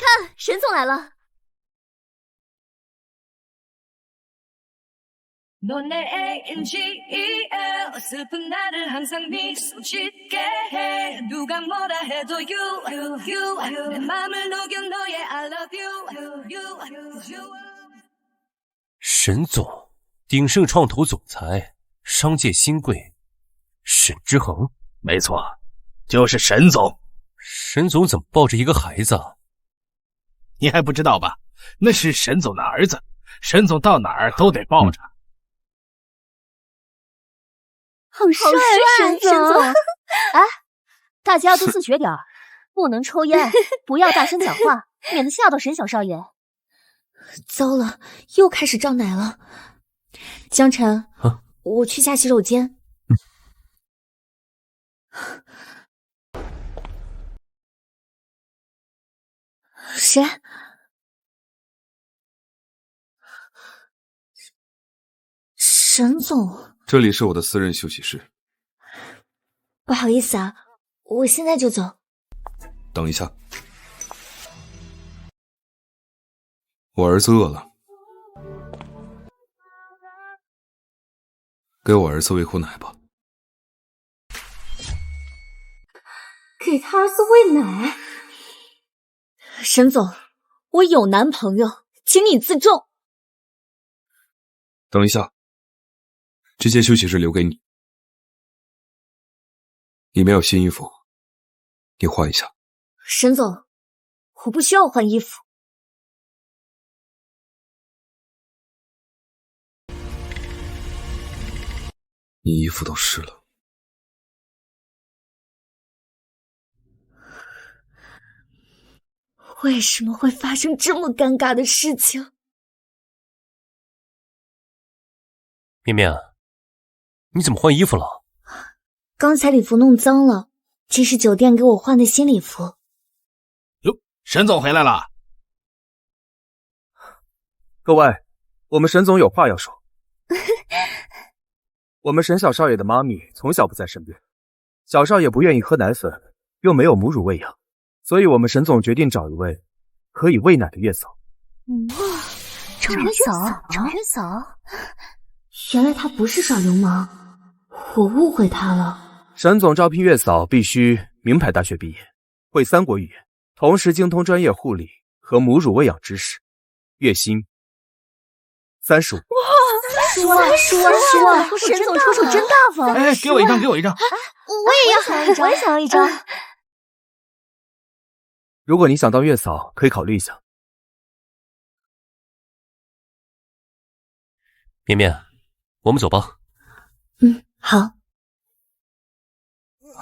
看，沈总来了。沈总，鼎盛创投总裁，商界新贵，沈之恒。没错，就是沈总。沈总怎么抱着一个孩子啊？你还不知道吧？那是沈总的儿子，沈总到哪儿都得抱着。好帅啊，沈总！哎，大家都自觉点儿，不能抽烟，不要大声讲话，免得吓到沈小少爷。糟了，又开始胀奶了。江晨，我去下洗手间。谁？沈总，这里是我的私人休息室。不好意思啊，我现在就走。等一下，我儿子饿了，给我儿子喂口奶吧。给他儿子喂奶？沈总，我有男朋友，请你自重。等一下，这间休息室留给你，里面有新衣服，你换一下。沈总，我不需要换衣服。你衣服都湿了。为什么会发生这么尴尬的事情？绵绵，你怎么换衣服了？刚才礼服弄脏了，这是酒店给我换的新礼服。哟，沈总回来了。各位，我们沈总有话要说。我们沈小少爷的妈咪从小不在身边，小少爷不愿意喝奶粉，又没有母乳喂养，所以我们沈总决定找一位可以喂奶的月嫂。找月嫂，找月嫂。原来他不是耍流氓，我误会他了。沈总招聘月嫂必须名牌大学毕业，会3国语言，同时精通专业护理和母乳喂养知识，月薪35。10万，沈总出手真大方。哎，给我一张，给我一张。我也想要一张。如果你想当月嫂，可以考虑一下。绵绵，我们走吧。好。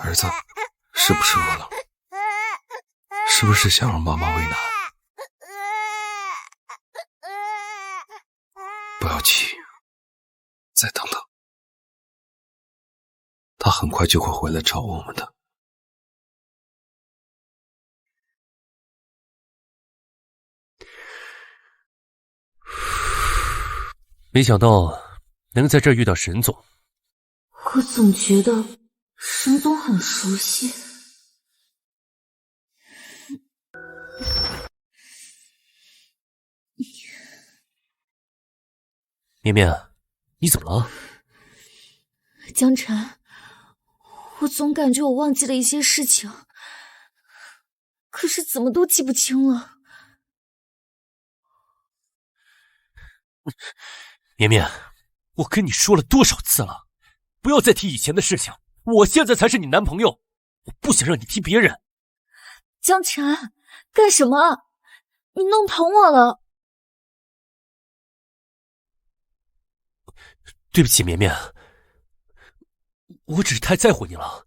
儿子，是不是饿了？是不是想让妈妈喂奶？不要急，再等等，他很快就会回来找我们的。没想到能在这儿遇到沈总。我总觉得沈总很熟悉。绵绵，你怎么了？江晨，我总感觉我忘记了一些事情，可是怎么都记不清了。绵绵，我跟你说了多少次了，不要再提以前的事情，我现在才是你男朋友，我不想让你提别人。江晨，干什么？你弄疼我了。对不起，绵绵，我只是太在乎你了。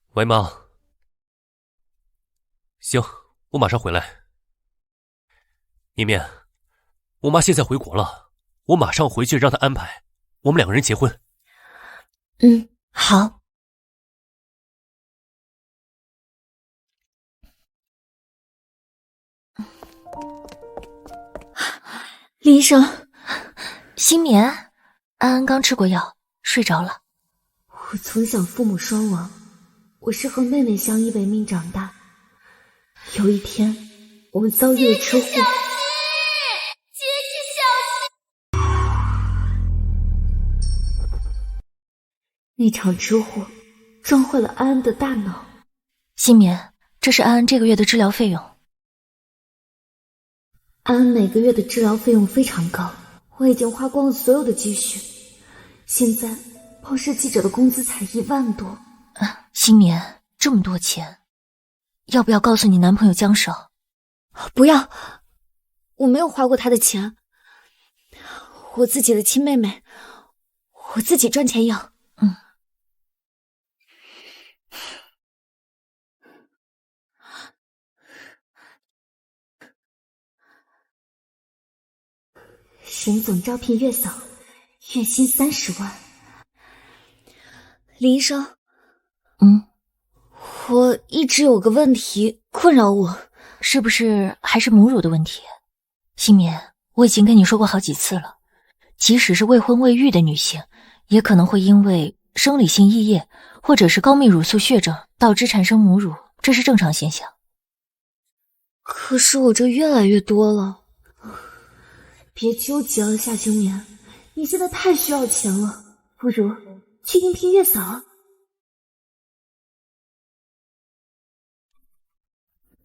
喂，妈。行，我马上回来。绵绵，我妈现在回国了，我马上回去让她安排，我们2个人结婚。好。李医生，新棉，安安刚吃过药，睡着了。我从小父母双亡，我是和妹妹相依为命长大。有一天，我们遭遇了车祸。姐姐小心！那场车祸撞坏了安安的大脑。新棉，这是安安这个月的治疗费用。安安每个月的治疗费用非常高，我已经花光了所有的积蓄。现在报社记者的工资才1万多。新棉，这么多钱，要不要告诉你男朋友江少？不要，我没有花过他的钱，我自己的亲妹妹，我自己赚钱养。沈总招聘月嫂，月薪30万。林医生，我一直有个问题困扰我，是不是还是母乳的问题？新棉，我已经跟你说过好几次了，即使是未婚未育的女性，也可能会因为生理性溢液或者是高泌乳素血症导致产生母乳，这是正常现象。可是我这越来越多了。别纠结了，夏青棉，你现在太需要钱了，不如去应聘月嫂。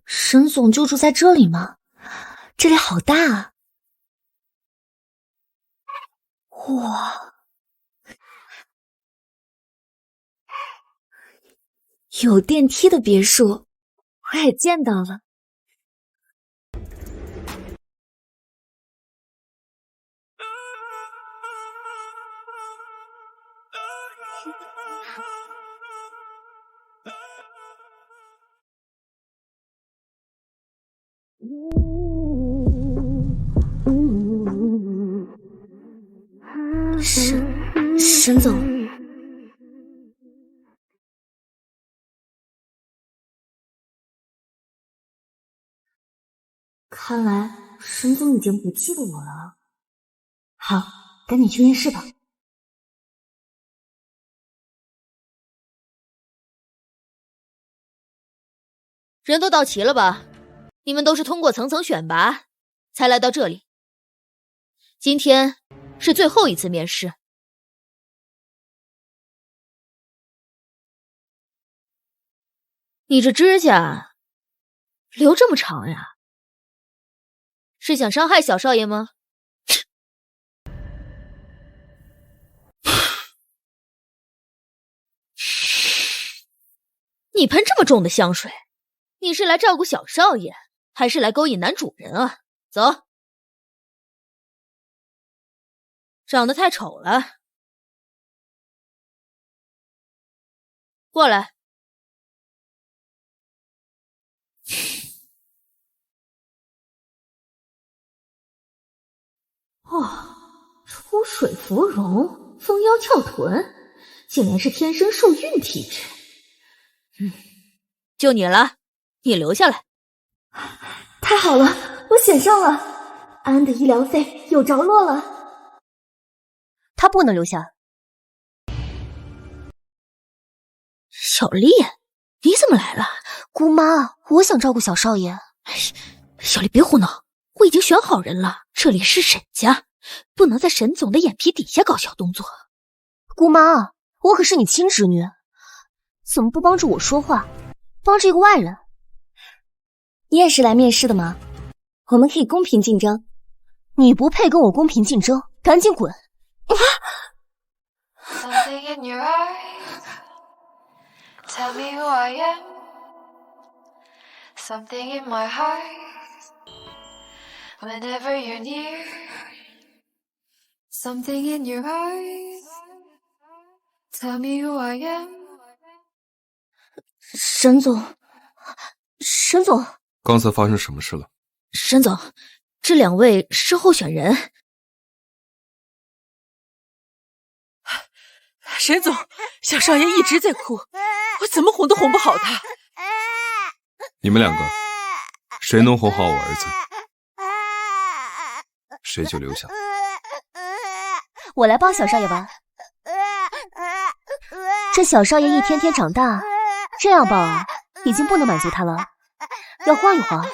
沈总就住在这里吗？这里好大啊！哇，有电梯的别墅，我也见到了。沈总，看来沈总已经不记得我了。好，赶紧去面试吧。人都到齐了吧？你们都是通过层层选拔才来到这里。今天是最后一次面试。你这指甲留这么长呀？是想伤害小少爷吗？你喷这么重的香水，你是来照顾小少爷，还是来勾引男主人啊？走，长得太丑了，过来。出水芙蓉，蜂腰翘臀，竟然是天生受孕体质。就你了，你留下来。太好了，我选上了，安安的医疗费有着落了。他不能留下。小丽，你怎么来了？姑妈，我想照顾小少爷。小丽别胡闹，我已经选好人了，这里是沈家，不能在沈总的眼皮底下搞小动作。姑妈，我可是你亲侄女，怎么不帮着我说话，帮着一个外人？你也是来面试的吗？我们可以公平竞争。你不配跟我公平竞争，赶紧滚！Something in your eyes, tell me who I am. Something in my heart, whenever you're near. Something in your eyes, tell me who I am. 沈总，沈总，刚才发生什么事了？沈总，这2位是候选人。沈总，小少爷一直在哭，我怎么哄都哄不好他。你们2个，谁能哄好我儿子，谁就留下。我来帮小少爷玩。这小少爷一天天长大，这样抱啊，已经不能满足他了，要晃一晃。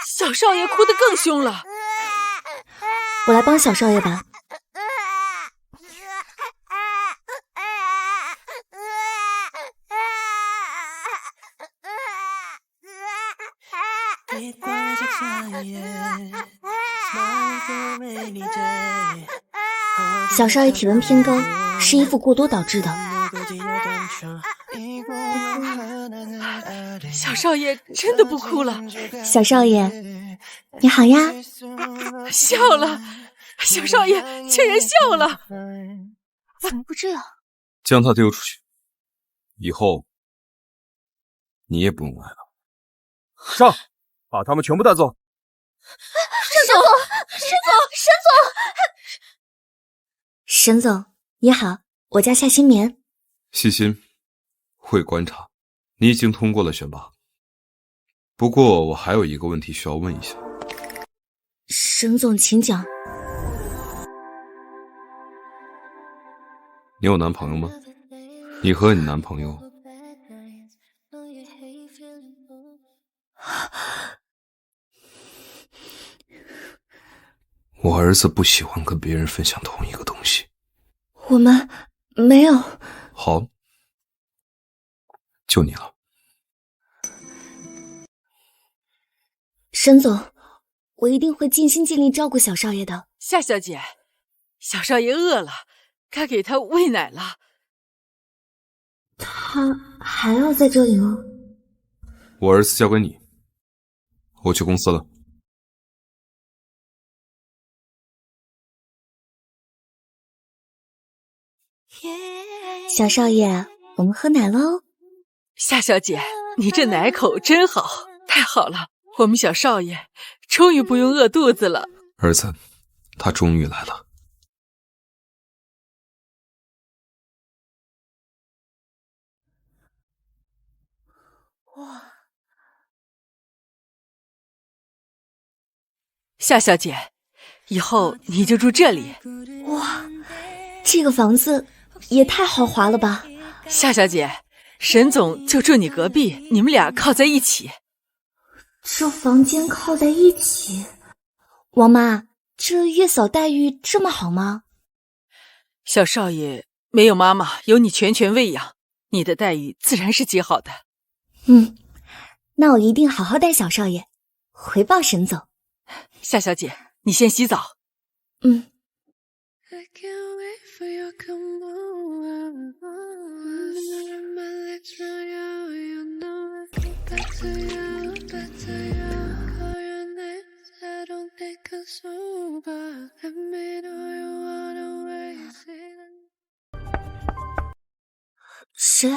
小少爷哭得更凶了。我来帮小少爷吧。小少爷体温偏高，是衣服过多导致的。小少爷真的不哭了。小少爷，你好呀。笑了，小少爷竟然笑了。怎么会这样？将他丢出去，以后你也不用来了。上，把他们全部带走。沈总，你好，我叫夏新棉。细心，会观察，你已经通过了选拔。不过我还有一个问题需要问一下。沈总，请讲。你有男朋友吗？你和你男朋友？我儿子不喜欢跟别人分享同一个东西。我们没有。好，就你了。沈总，我一定会尽心尽力照顾小少爷的。夏小姐，小少爷饿了，该给他喂奶了。他还要在这里吗？我儿子交给你，我去公司了。小少爷，我们喝奶喽。夏小姐，你这奶口真好，太好了，我们小少爷终于不用饿肚子了。儿子，他终于来了。哇，夏小姐，以后你就住这里。哇，这个房子也太豪华了吧！夏小姐，沈总就住你隔壁，你们俩靠在一起。这房间靠在一起，王妈，这月嫂待遇这么好吗？小少爷没有妈妈，有你全权喂养，你的待遇自然是极好的。那我一定好好待小少爷，回报沈总。夏小姐，你先洗澡。谁？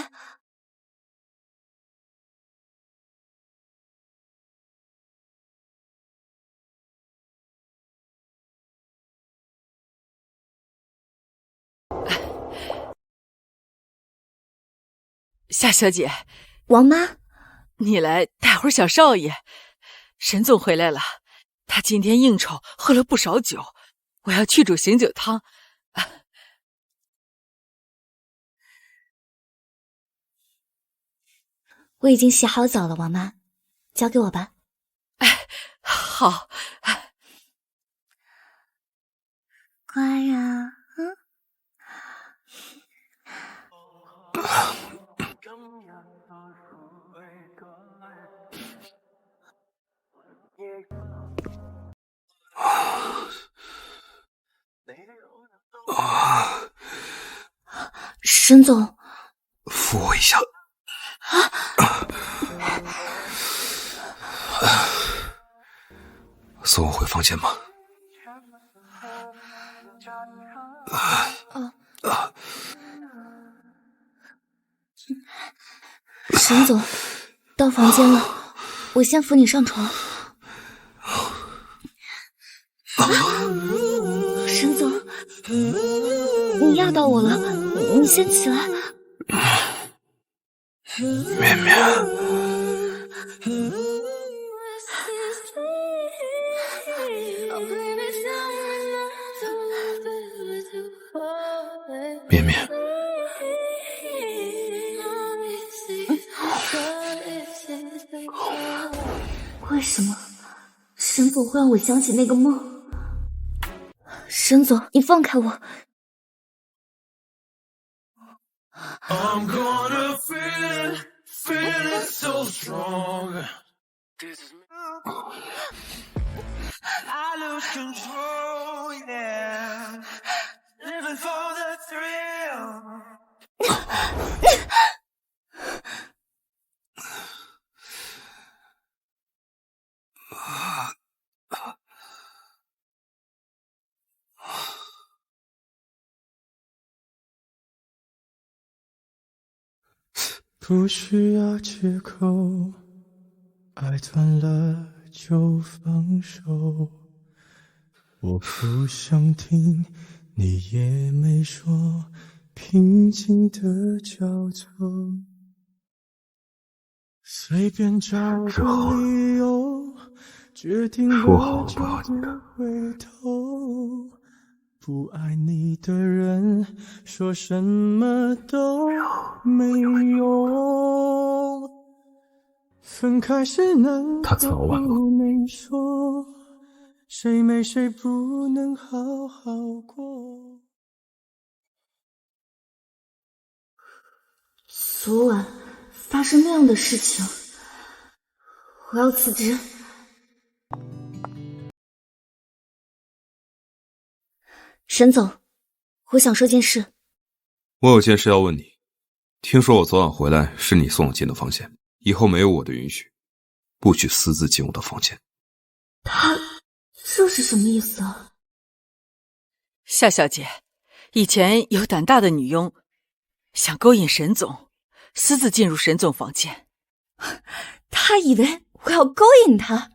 夏小姐，王妈，你来带会儿小少爷。沈总回来了，他今天应酬喝了不少酒，我要去煮醒酒汤。我已经洗好澡了，王妈，交给我吧。好。乖呀，沈总，扶我一下。送我回房间吗？沈总，到房间了，我先扶你上床。沈总，你压到我了，你先起来。绵绵，绵绵，为什么沈总会让我想起那个梦？沈总，你放开我！I'm gonna feel it so strong. I lose control, yeah. Living for the thrill. 不需要借口，爱断了就放手。我不想听，你也没说，平静的交错，随便找个理由，决定了就不回头。不爱你的人，说什么都没用。分开时难过不能说，谁没谁不能好好过。昨晚发生那样的事情，我要辞职。沈总，我想说件事。我有件事要问你。听说我昨晚回来是你送我进的房间，以后没有我的允许，不许私自进我的房间。这是什么意思啊？夏小姐，以前有胆大的女佣想勾引沈总，私自进入沈总房间。他以为我要勾引他。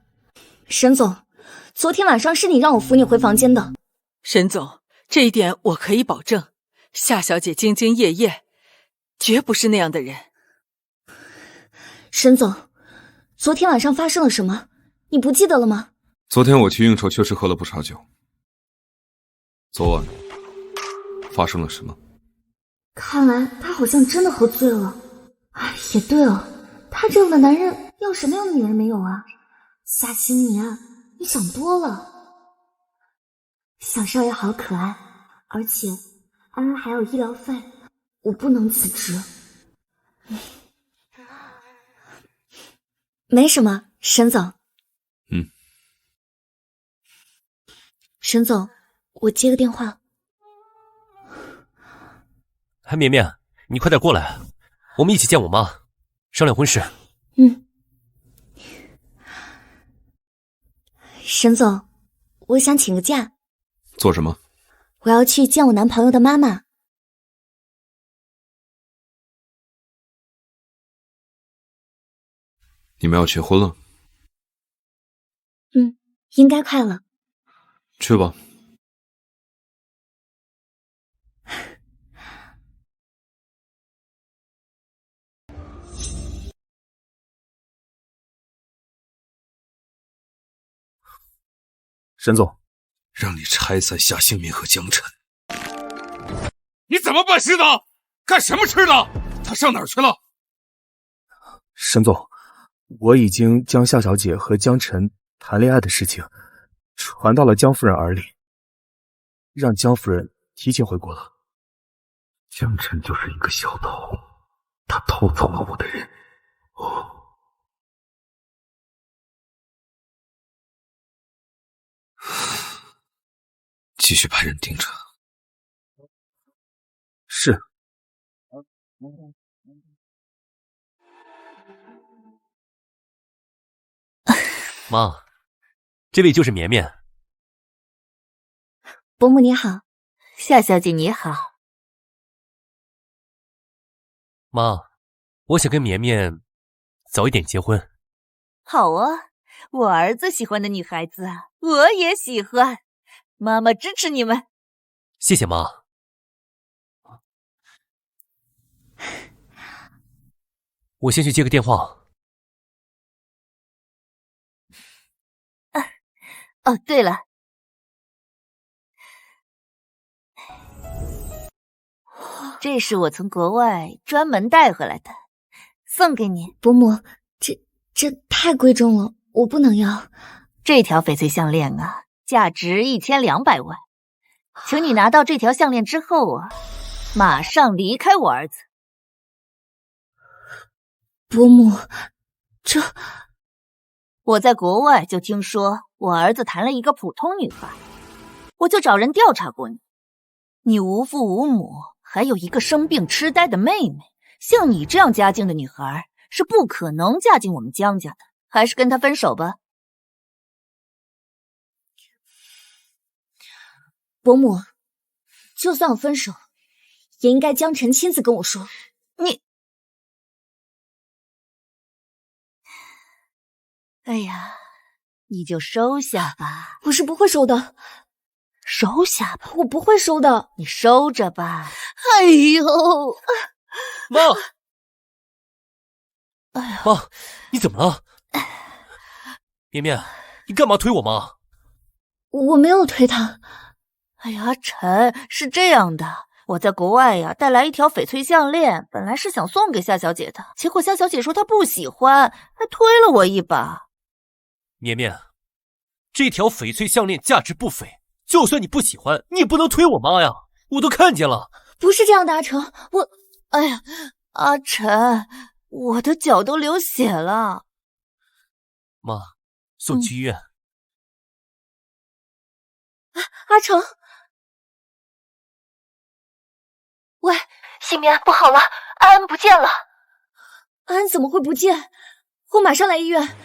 沈总，昨天晚上是你让我扶你回房间的。沈总，这一点我可以保证，夏小姐兢兢业业，绝不是那样的人。沈总，昨天晚上发生了什么？你不记得了吗？昨天我去应酬，确实喝了不少酒。昨晚发生了什么？看来他好像真的喝醉了。哎，也对了，他这样的男人要什么样的女人没有啊？夏新年，你想多了。小少爷好可爱，而且安安还有医疗费，我不能辞职。没什么，沈总。沈总，我接个电话。绵绵，你快点过来，我们一起见我妈，商量婚事。沈总，我想请个假。做什么？我要去见我男朋友的妈妈。你们要结婚了？应该快了。去吧。沈总，让你拆散夏兴民和江晨。你怎么办事的？干什么吃的？他上哪儿去了？沈总，我已经将夏小姐和江晨谈恋爱的事情传到了江夫人耳里，让江夫人提前回国了。江晨就是一个小偷，他偷走了我的人。继续派人盯着。是。妈，这位就是绵绵。伯母你好。夏小姐你好。妈，我想跟绵绵早一点结婚。好啊，我儿子喜欢的女孩子我也喜欢，妈妈支持你们。谢谢妈。我先去接个电话。哦，对了，这是我从国外专门带回来的，送给你。伯母，这太贵重了，我不能要。这条翡翠项链啊，价值1200万，请你拿到这条项链之后啊，马上离开我儿子。伯母，我在国外就听说我儿子谈了一个普通女孩，我就找人调查过你。你无父无母，还有一个生病痴呆的妹妹，像你这样家境的女孩是不可能嫁进我们江家的，还是跟他分手吧。伯母，就算我分手，也应该江晨亲自跟我说。哎呀，你就收下吧。我是不会收的。收下吧，我不会收的。你收着吧。哎呦，妈！哎呀，妈，你怎么了？绵绵，你干嘛推我妈？我没有推她。哎呀，阿晨，是这样的，我在国外呀带来一条翡翠项链，本来是想送给夏小姐的，结果夏小姐说她不喜欢，还推了我一把。绵绵，这条翡翠项链价值不菲，就算你不喜欢，你也不能推我妈呀！我都看见了。不是这样的，阿成，哎呀，阿晨，我的脚都流血了。妈，送去医院。阿成，喂，新棉，不好了，安安不见了。安安怎么会不见？我马上来医院。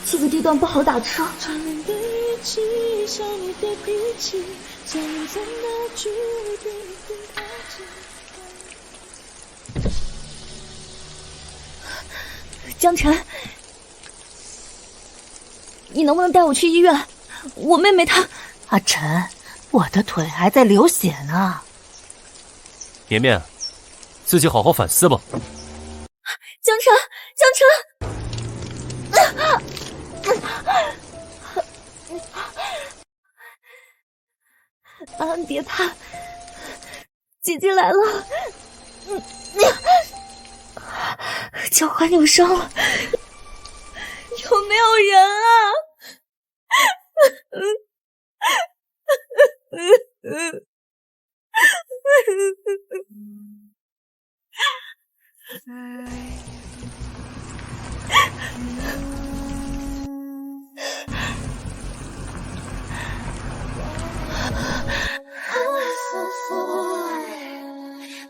这个地段不好打车。江晨，你能不能带我去医院？我妹妹她……阿晨，我的腿还在流血呢。绵绵，自己好好反思吧。江晨，安安别怕，姐姐来了。脚踝扭伤了，有没有人啊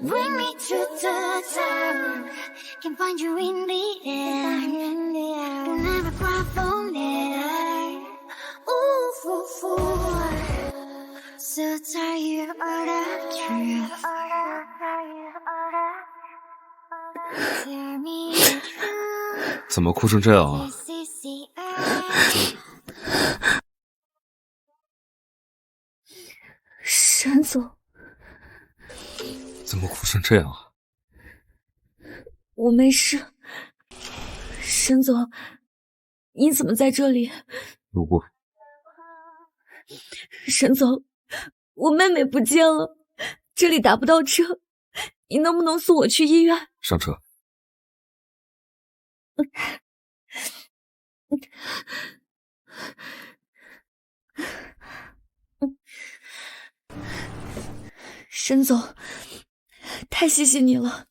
？Bring me to the top, can find you in the air. You'll never cry for me. Ooh, ooh, ooh. So tired of the truth. Tell me the truth. 怎么哭成这样啊？ This is the end. 沈总。怎么哭成这样啊？我没事。沈总，你怎么在这里？路过。沈总，我妹妹不见了，这里打不到车，你能不能送我去医院？上车。沈总，太谢谢你了。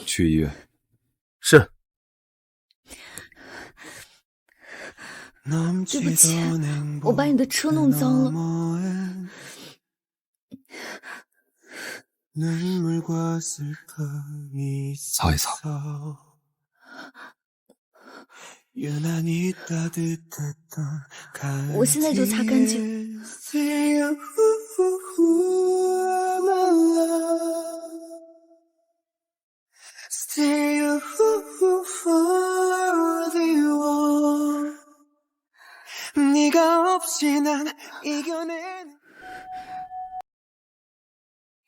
去医院。是。对不起，我把你的车弄脏了。擦一擦。我现在就擦干净。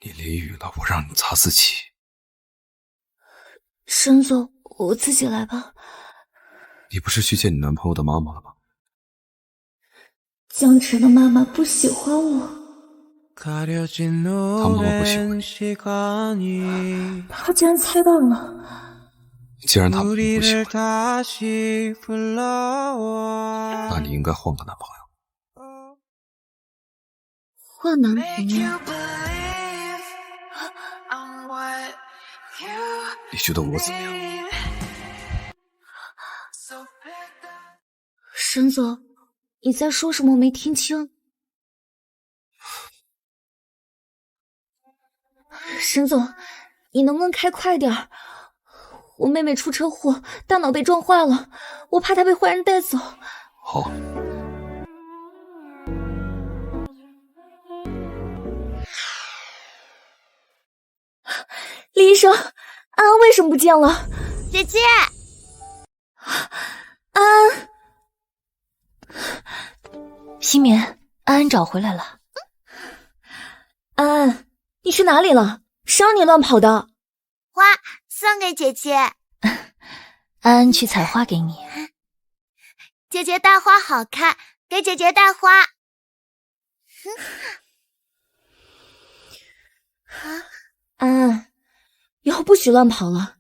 你淋雨了，我让你擦自己。沈总，我自己来吧。你不是去见你男朋友的妈妈了吗？江辰的妈妈不喜欢我，他妈妈不喜欢你，他竟然猜到了。既然他们不喜欢你，那你应该换个男朋友。换男朋友？你觉得我怎么样？沈总，你在说什么？我没听清。沈总，你能不能开快点？我妹妹出车祸，大脑被撞坏了，我怕她被坏人带走。好。李医生，安安为什么不见了？姐姐，安安，西棉，安安找回来了。安安，你去哪里了？谁让你乱跑的？花送给姐姐。安安去采花给你。姐姐带花好看，给姐姐带花。安安，以后不许乱跑了。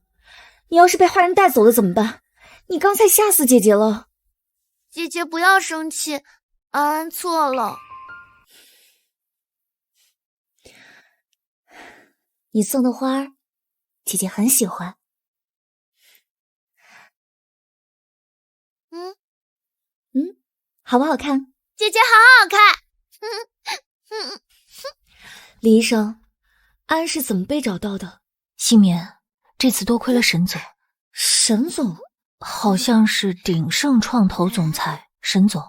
你要是被坏人带走了怎么办？你刚才吓死姐姐了。姐姐不要生气，安安错了。你送的花儿，姐姐很喜欢。好不好看？姐姐好好看。李医生，安是怎么被找到的？西棉，这次多亏了沈总。沈总？好像是鼎盛创投总裁沈总。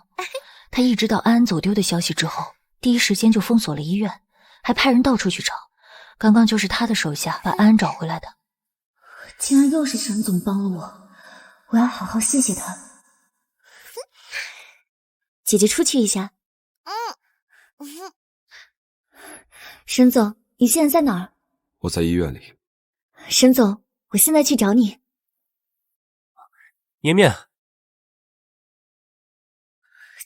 他一知道安安走丢的消息之后，第一时间就封锁了医院，还派人到处去找。刚刚就是他的手下把安安找回来的。竟然又是沈总帮了我，我要好好谢谢他。姐姐出去一下。沈总，你现在在哪儿？我在医院里。沈总，我现在去找你。绵绵，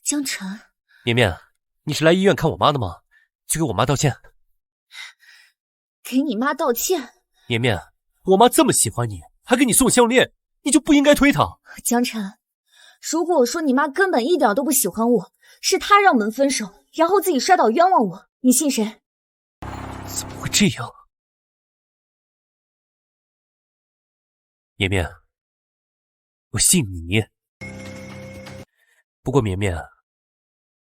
江辰，绵绵，你是来医院看我妈的吗？去给我妈道歉。给你妈道歉？绵绵，我妈这么喜欢你，还给你送项链，你就不应该推她。江辰，如果我说你妈根本一点都不喜欢我，是她让我们分手，然后自己摔倒冤枉我，你信谁？怎么会这样？绵绵，我信你。不过绵绵，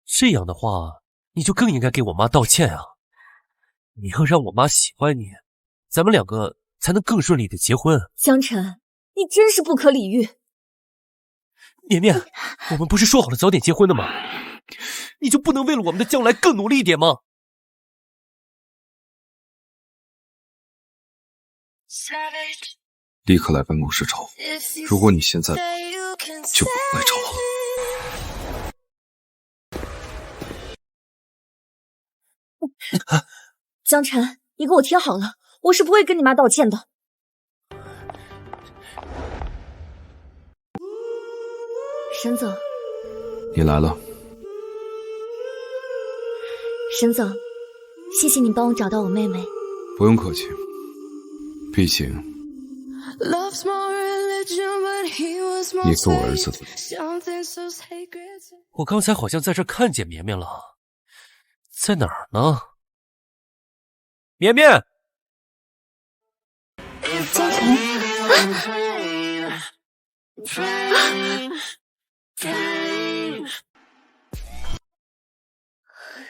这样的话，你就更应该给我妈道歉啊！你要让我妈喜欢你，咱们两个才能更顺利的结婚。江辰，你真是不可理喻。绵绵，我们不是说好了早点结婚的吗？你就不能为了我们的将来更努力一点吗？立刻来办公室找我。如果你现在就不用来找我了。江辰，你给我听好了，我是不会跟你妈道歉的。沈总，你来了。沈总，谢谢你帮我找到我妹妹。不用客气，毕竟你是我儿子的。我刚才好像在这看见绵绵了，在哪儿呢？绵绵，江辰，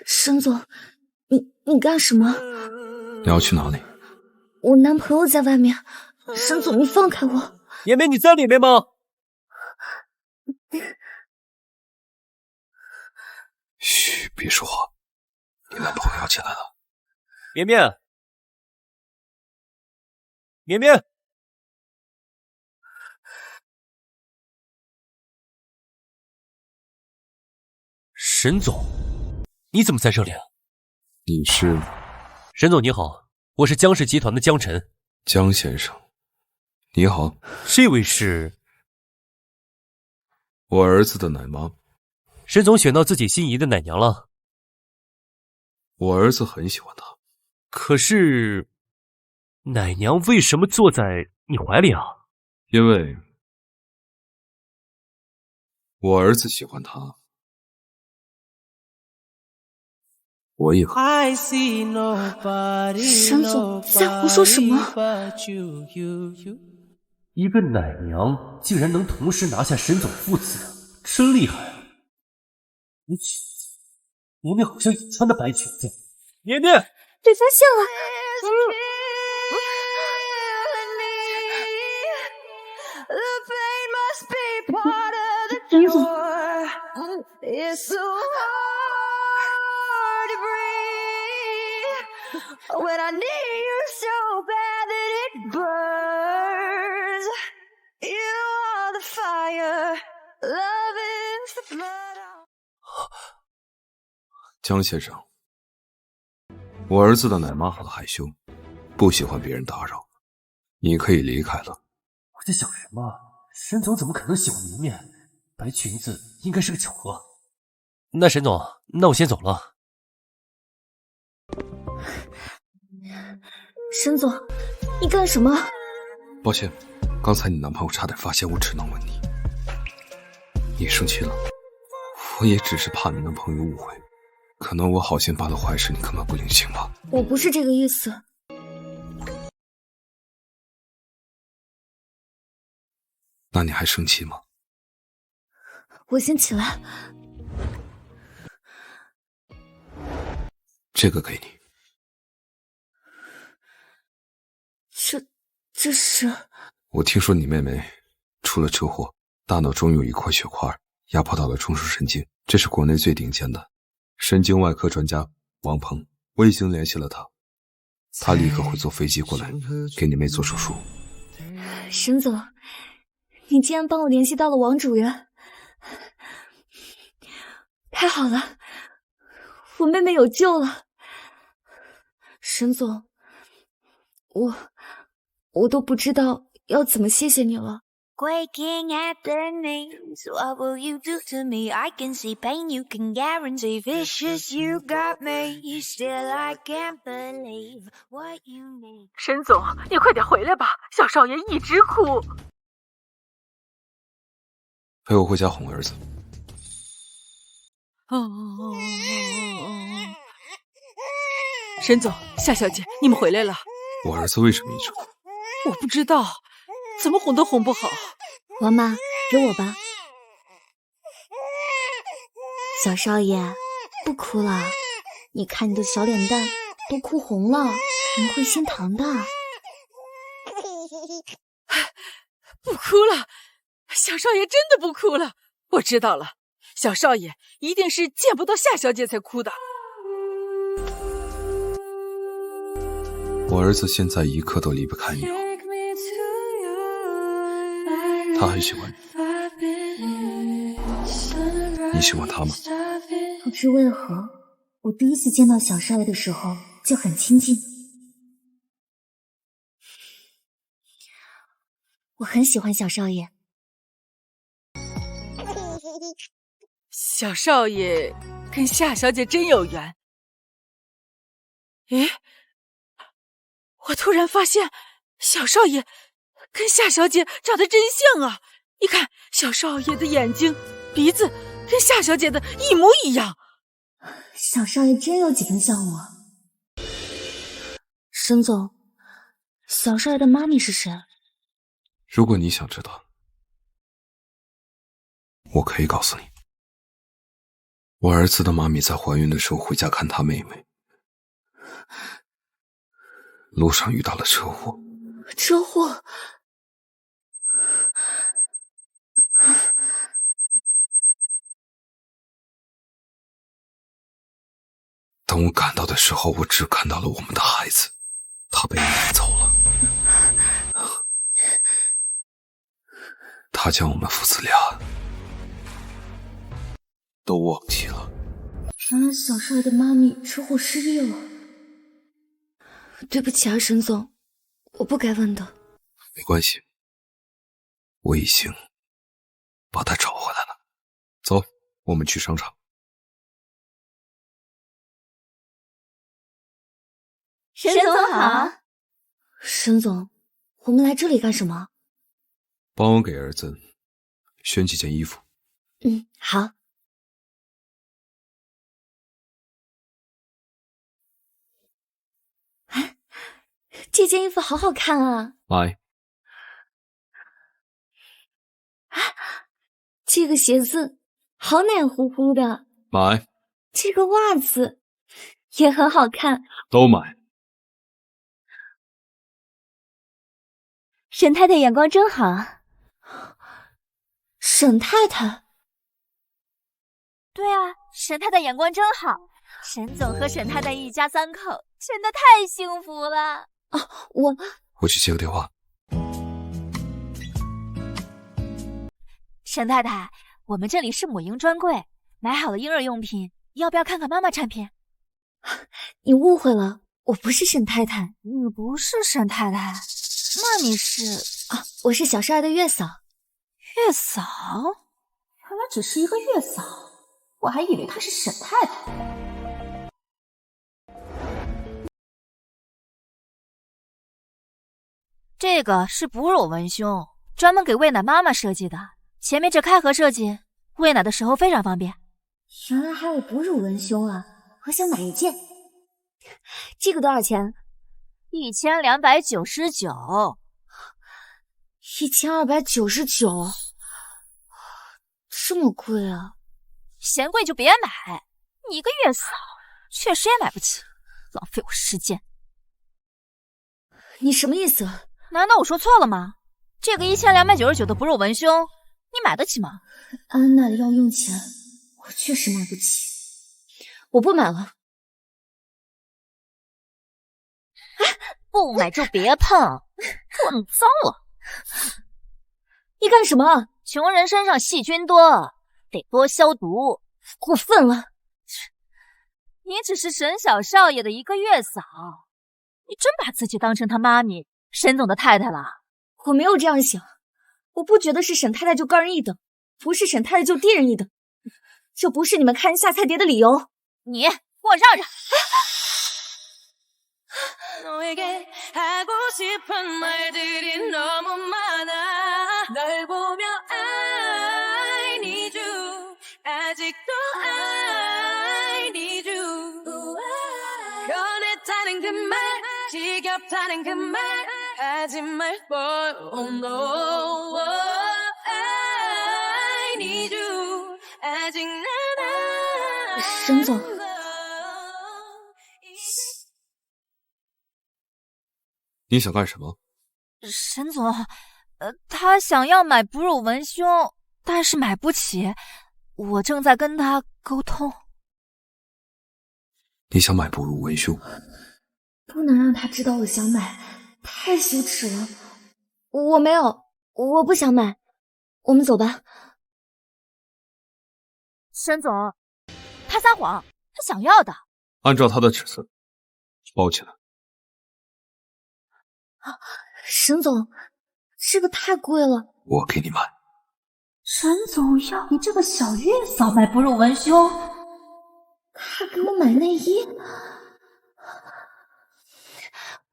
沈总，你干什么？你要去哪里？我男朋友在外面。沈总，你放开我。绵绵，你在里面吗？嘘，别说话，你男朋友要进来了。绵绵，绵绵，沈总，你怎么在这里啊？你是？沈总你好，我是江氏集团的江晨。江先生，你好。这位是我儿子的奶妈。沈总选到自己心仪的奶娘了。我儿子很喜欢她。可是，奶娘为什么坐在你怀里啊？因为我儿子喜欢她。我也很。沈总在胡说什么？一个奶娘竟然能同时拿下沈总父子，真厉害啊！你裙子，年年好像也穿的白裙子。年年被发现了！沈总，When I need you so bad that it burns, you are the fire, love is the blood of... 江先生，我儿子的奶妈很害羞，不喜欢别人打扰，你可以离开了。我在想什么？沈总怎么可能喜欢绵绵？白裙子应该是个巧合。那沈总，那我先走了。沈总，你干什么？抱歉，刚才你男朋友差点发现我，只能吻你。你生气了？我也只是怕你男朋友误会，可能我好心办了坏事，你根本不领情吧？我不是这个意思。那你还生气吗？我先起来。这个给你。这是……我听说你妹妹出了车祸，大脑中有一块血块压迫到了中枢神经，这是国内最顶尖的神经外科专家王鹏，我已经联系了他，他立刻会坐飞机过来给你妹做手术。沈总，你竟然帮我联系到了王主任，太好了，我妹妹有救了。沈总，我都不知道要怎么谢谢你了。Quaking at the knees, what will you do to me? I can see pain, you can guarantee. Vicious, you got me. Still, I can't believe what you need. 沈总，你快点回来吧，小少爷一直哭。陪我回家哄儿子。沈总，夏小姐，你们回来了。我儿子为什么一直哭？我不知道，怎么哄都哄不好。王妈，给我吧。小少爷，不哭了，你看你的小脸蛋都哭红了，你会心疼的。不哭了，小少爷真的不哭了。我知道了，小少爷一定是见不到夏小姐才哭的。我儿子现在一刻都离不开你哦，他很喜欢你，你喜欢他吗？不知为何，我第一次见到小少爷的时候就很亲近。我很喜欢小少爷。小少爷跟夏小姐真有缘。诶，我突然发现小少爷跟夏小姐长得真像啊！你看，小少爷的眼睛、鼻子跟夏小姐的一模一样。小少爷真有几分像我。沈总，小少爷的妈咪是谁？如果你想知道，我可以告诉你。我儿子的妈咪在怀孕的时候回家看他妹妹，路上遇到了车祸。车祸？当我赶到的时候，我只看到了我们的孩子，他被买走了。他将我们父子俩都忘记了。原来小少爷的妈咪车祸失忆了。对不起啊，沈总，我不该问的。没关系，我已经把他找回来了。走，我们去商场。沈总好。沈总，我们来这里干什么？帮我给儿子选几件衣服。好。这件衣服好好看啊！买。这个鞋子好奶乎乎的。买。这个袜子也很好看。都买。沈太太眼光真好。沈太太？对啊，沈太太眼光真好。沈总和沈太太一家三口真的太幸福了。我去接个电话。沈太太，我们这里是母婴专柜，买好了婴儿用品，要不要看看妈妈产品？你误会了，我不是沈太太。你不是沈太太，那你是？我是小少爷的月嫂。月嫂？原来只是一个月嫂，我还以为她是沈太太。这个是哺乳文胸，专门给喂奶妈妈设计的。前面这开合设计，喂奶的时候非常方便。原来还有哺乳文胸啊！我想买一件。这个多少钱？1299。1299，这么贵啊！嫌贵就别买，你一个月嫂，确实也买不起，浪费我时间。你什么意思？难道我说错了吗？这个1299的哺乳文胸，你买得起吗？安娜的要用钱，我确实买不起，我不买了。不买就别碰，我脏了。你干什么？穷人身上细菌多，得多消毒。过分了！你只是沈小少爷的一个月嫂，你真把自己当成他妈咪沈总的太太了？我没有这样想，我不觉得是沈太太就高人一等，不是沈太太就低人一等，这不是你们看人下菜碟的理由。你给我让让！ 너에게 하고 싶은 말들이 너무 많아 널 보며 I need you 아직도 I need you 변했다는 그 말 지겹다는 그 말 하지 말 oh no I need you 아직 난 沈总，你想干什么？沈总，他想要买哺乳文胸，但是买不起，我正在跟他沟通。你想买哺乳文胸？不能让他知道我想买，太羞耻了。我没有，我不想买。我们走吧。沈总，他撒谎，他想要的。按照他的尺寸，包起来。沈总，这个太贵了。我给你买。沈总要你这个小月嫂买哺乳文胸，他给我买内衣。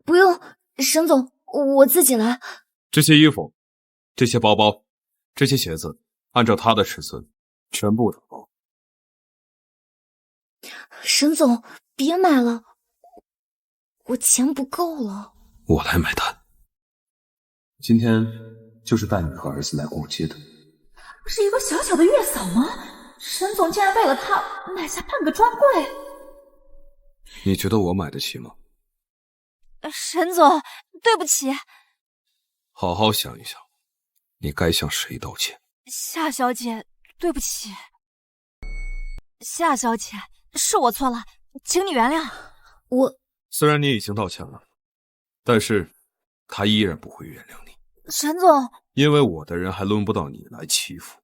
不用，沈总，我自己来。这些衣服、这些包包、这些鞋子，按照他的尺寸，全部打包。沈总，别买了，我钱不够了。我来买单。今天就是带你和儿子来逛街的。不是一个小小的月嫂吗？沈总竟然为了他买下半个专柜。你觉得我买得起吗？沈总，对不起。好好想一想，你该向谁道歉？夏小姐，对不起。夏小姐，是我错了，请你原谅。虽然你已经道歉了，但是他依然不会原谅你。沈总，因为我的人还轮不到你来欺负。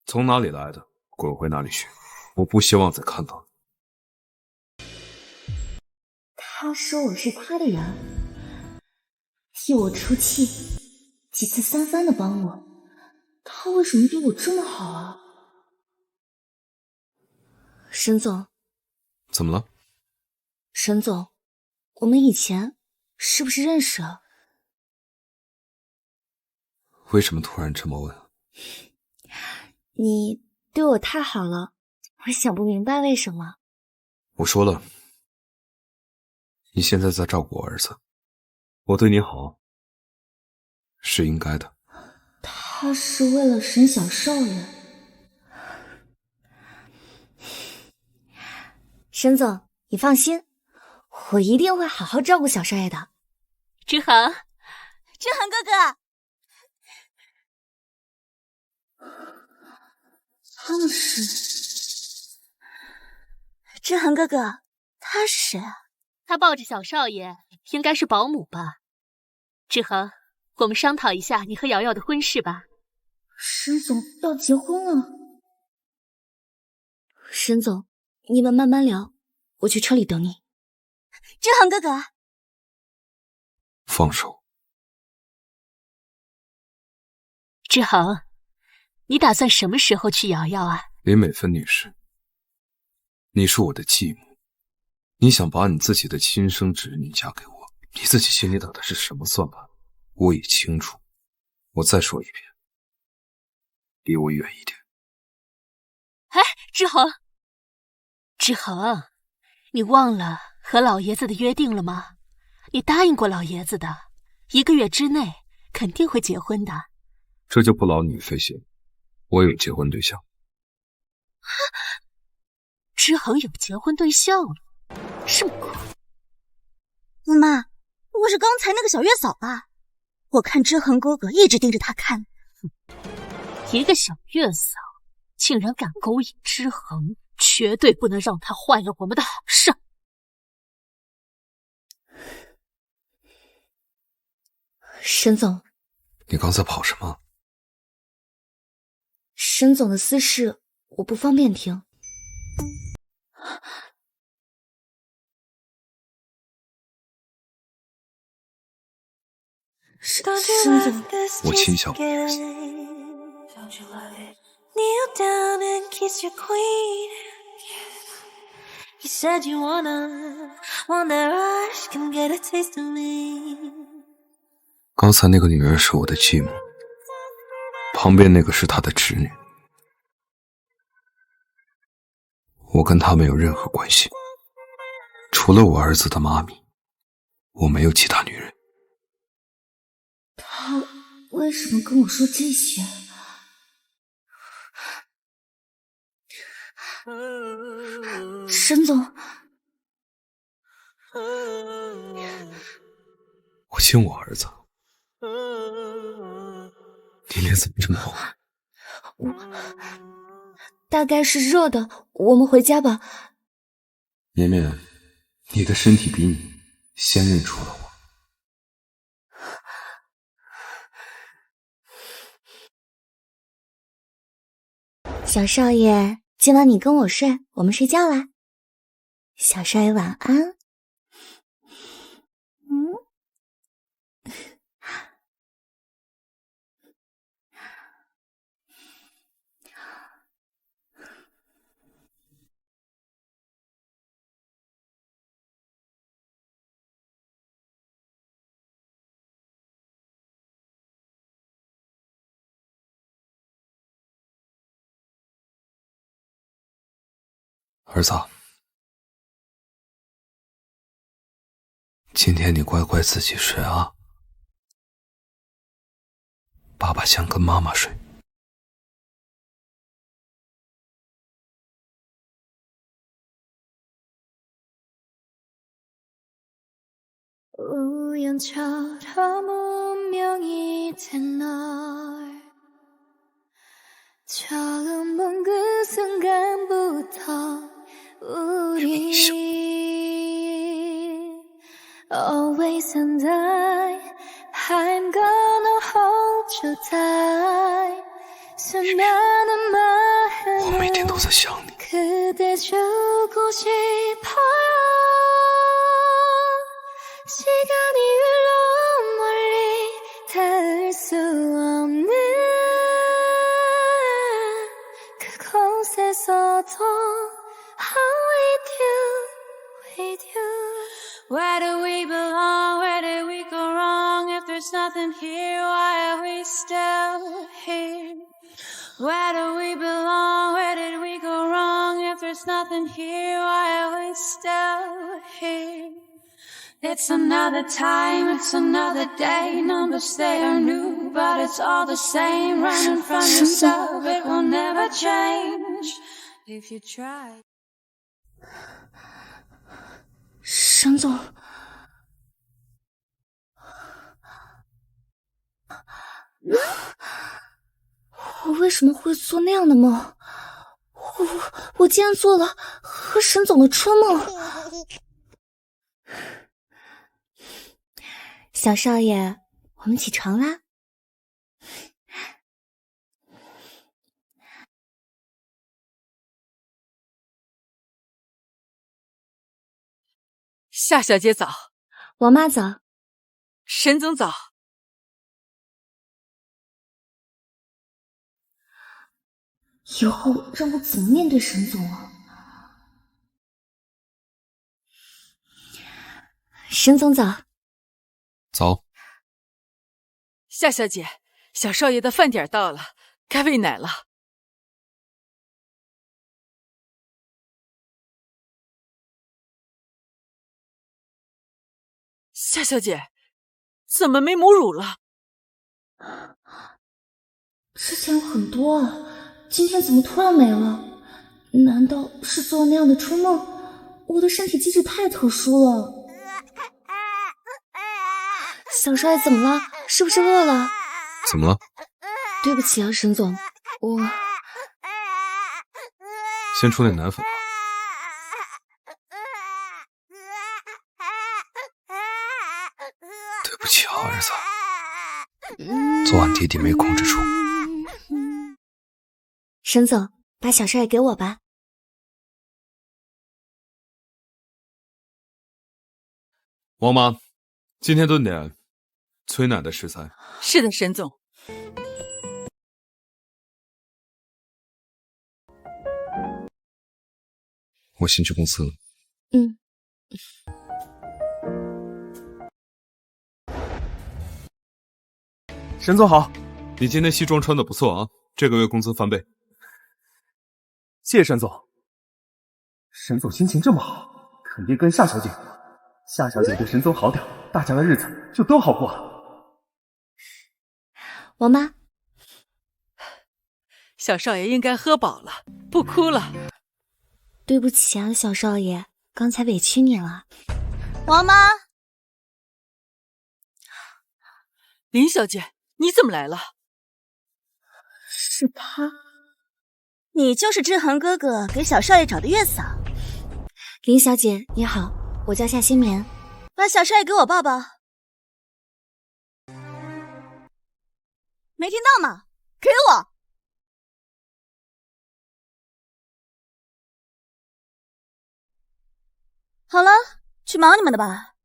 从哪里来的，滚回哪里去。我不希望再看到你。他说我是他的人，替我出气，几次三番的帮我，他为什么对我这么好啊？沈总，怎么了？沈总，我们以前是不是认识啊？为什么突然这么问？你对我太好了，我想不明白为什么。我说了，你现在在照顾我儿子，我对你好是应该的。他是为了沈小少爷。沈总，你放心，我一定会好好照顾小少爷的。志恒，志恒哥哥，他们是志恒哥哥，他是谁啊？他抱着小少爷，应该是保姆吧？志恒，我们商讨一下你和瑶瑶的婚事吧。沈总要结婚了。沈总，你们慢慢聊，我去车里等你。志恒哥哥，放手。志恒，你打算什么时候娶瑶瑶啊？林美芬女士，你是我的继母，你想把你自己的亲生侄女嫁给我，你自己心里打的是什么算盘？我也清楚。我再说一遍，离我远一点。哎，志恒，志恒，你忘了和老爷子的约定了吗？你答应过老爷子的，1个月之内肯定会结婚的。这就不劳你费心，我有结婚对象。志恒有结婚对象了，这么快？妈，我是刚才那个小月嫂吧？我看志恒哥哥一直盯着他看。一个小月嫂竟然敢勾引志恒，绝对不能让他坏了我们的好事。沈总，你刚才跑什么？沈总的私事我不方便听。沈总，我亲小宝。刚才那个女人是我的继母，旁边那个是她的侄女，我跟她没有任何关系，除了我儿子的妈咪，我没有其他女人。他为什么跟我说这些？沈总，我亲我儿子，你脸怎么这么红？大概是热的，我们回家吧。绵绵，你的身体比你先认出了我。小少爷，今晚你跟我睡，我们睡觉啦。小少爷晚安。儿子，今天你乖乖自己睡啊，爸爸想跟妈妈睡。Always and I'm gonna hold you tight. 수많은 마음을 我每天都在想你。 그대 주고 싶어요. 시간이 흘러 멀리 닿을 수 없는 그곳에서도 I'm with you, with you. Where do we belong? Where did we go wrong? If there's nothing here, why are we still here? Where do we belong? Where did we go wrong? If there's nothing here, why are we still here? It's another time, it's another day. Numbers they are new, but it's all the same. Running from yourself, it will never change if you try. 沈总，我为什么会做那样的梦？我竟然做了和沈总的春梦。小少爷，我们起床啦。夏小姐早，王妈早，沈总早。以后让我怎么面对沈总啊？沈总早。早。夏小姐，小少爷的饭点到了，该喂奶了。夏小姐，怎么没母乳了？之前有很多啊，今天怎么突然没了？难道是做了那样的春梦？我的身体机制太特殊了。小少爷怎么了？是不是饿了？怎么了？对不起啊，沈总，我先冲点奶粉吧。对不起啊，儿子，昨晚弟弟没控制住。沈总，把小少爷给我吧。王妈，今天炖点催奶的食材。是的，沈总。我先去公司了。嗯。沈总好，你今天西装穿的不错啊，这个月工资翻倍。谢谢沈总。沈总心情这么好，肯定跟夏小姐有关。夏小姐对沈总好点，大家的日子就都好过了。王妈，小少爷应该喝饱了，不哭了。对不起啊，小少爷，刚才委屈你了。王妈，林小姐，你怎么来了？是他。你就是志恒哥哥给小少爷找的月嫂。林小姐你好，我叫夏新棉。把小少爷给我抱抱。没听到吗？给我！好了，去忙你们的吧。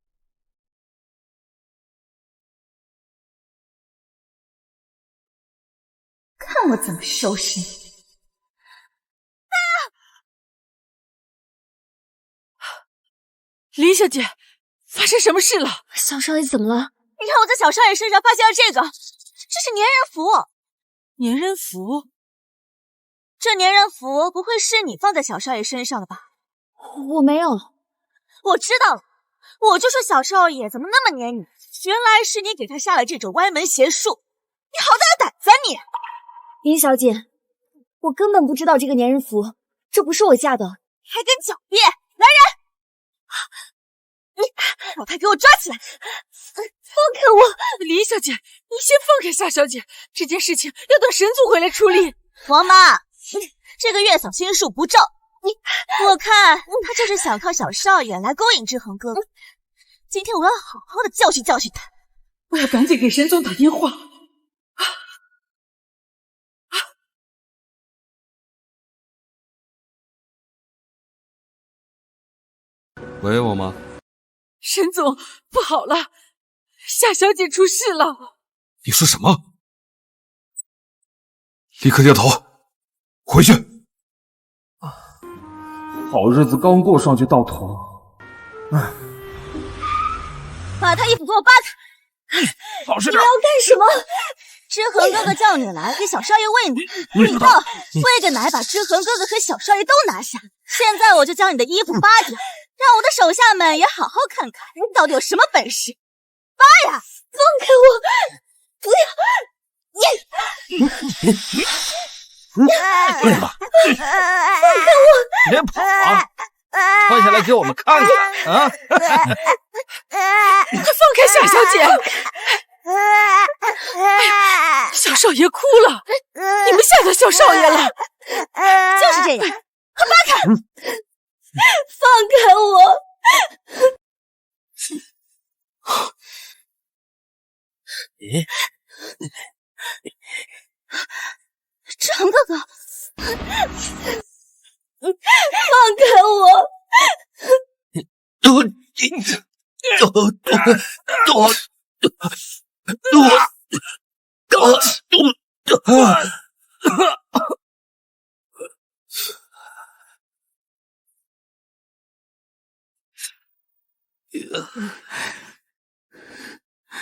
看我怎么收拾你！林小姐，发生什么事了？小少爷怎么了？你看我在小少爷身上发现了这个，这是粘人符。粘人符？这粘人符不会是你放在小少爷身上的吧？我没有。我知道了，我就说小少爷怎么那么黏你，原来是你给他下了这种歪门邪术。你好大的胆子啊你！林小姐，我根本不知道这个粘人符，这不是我下的。还敢狡辩，来人！你把他给我抓起来！放开我！林小姐，你先放开夏小姐，这件事情要等沈总回来处理。王妈，这个月嫂心术不正，我看他就是想靠小少爷来勾引志恒哥哥。今天我要好好的教训教训他。我要赶紧给沈总打电话。喂，王妈。沈总，不好了，夏小姐出事了！你说什么？立刻掉头，回去！好日子刚过上去到头，把他衣服给我扒开！老实你们要干什么？知恒哥哥叫你来给小少爷喂奶，你到喂个奶，把知恒哥哥和小少爷都拿下。现在我就将你的衣服扒掉，让我的手下们也好好看看你到底有什么本事。扒呀！放开我！不要！对吧？放开我！别跑啊！脱下来给我们看看啊！快放开夏小姐！小少爷哭了，你们吓到小少爷了。就是这样，快扒开！放开我！咦？知恒哥哥，放开我！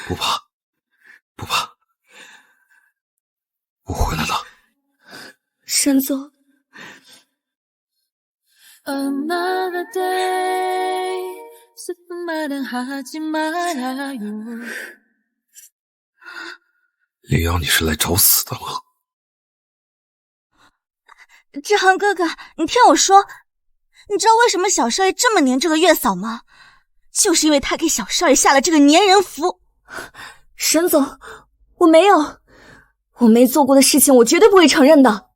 不怕，不怕，我回来了。沈总。Another day, 슬픔만은 하지 말아요. 李瑶，你是来找死的吗？知恒哥哥，你听我说，你知道为什么小少爷这么黏这个月嫂吗？就是因为他给小少爷下了这个粘人符。沈总，我没有，我没做过的事情，我绝对不会承认的。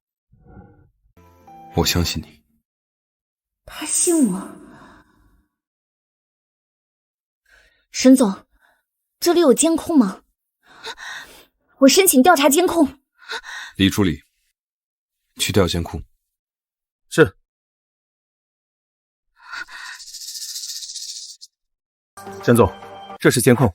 我相信你。他信我。沈总，这里有监控吗？我申请调查监控。李助理，去调监控。是。沈总，这是监控。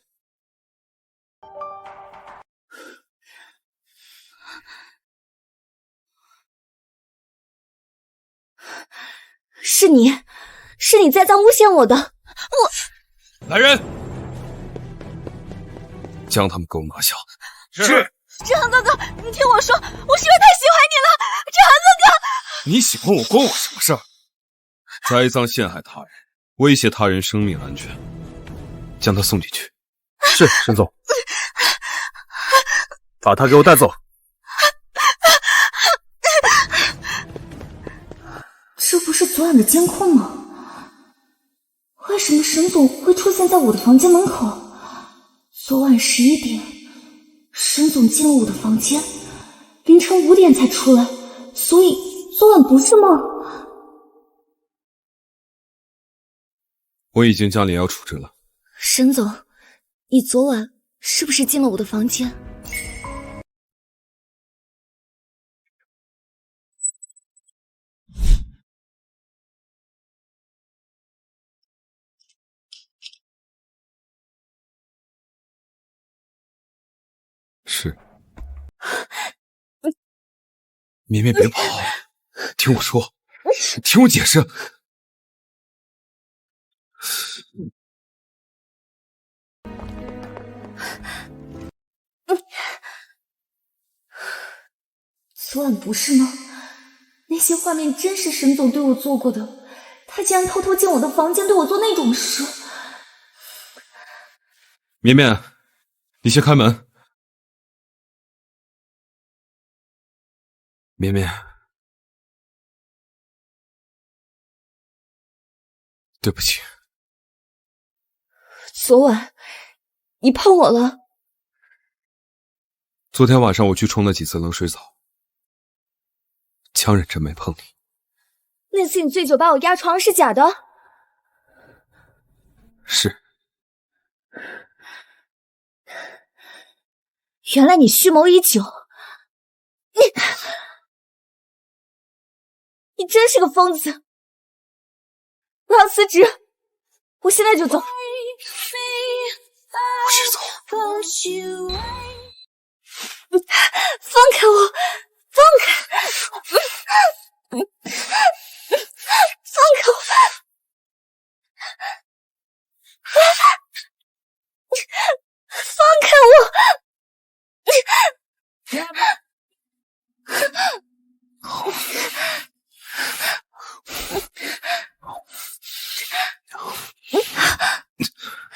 是你在在诬陷我的，来人，将他们给我拿下。是。知恒哥哥，你听我说，我是因为太喜欢你了，知恒哥哥。你喜欢我关我什么事儿？栽赃陷害他人，威胁他人生命安全，将他送进去。是，沈总。把他给我带走。这不是昨晚的监控吗？为什么沈总会出现在我的房间门口？昨晚11点，沈总进了我的房间，凌晨5点才出来，所以昨晚不是梦。我已经将李瑶处置了。沈总，你昨晚是不是进了我的房间？是。绵绵，别跑，听我说，听我解释。昨晚不是吗？那些画面真是沈总对我做过的，他竟然偷偷进我的房间对我做那种事。绵绵，你先开门。绵绵，对不起。昨晚你碰我了。昨天晚上我去冲了几次冷水澡，强忍着没碰你。那次你醉酒把我压床是假的？是。原来你蓄谋已久，你真是个疯子！我要辞职，我现在就走。我去走。放开我！放开！放开我！放开我！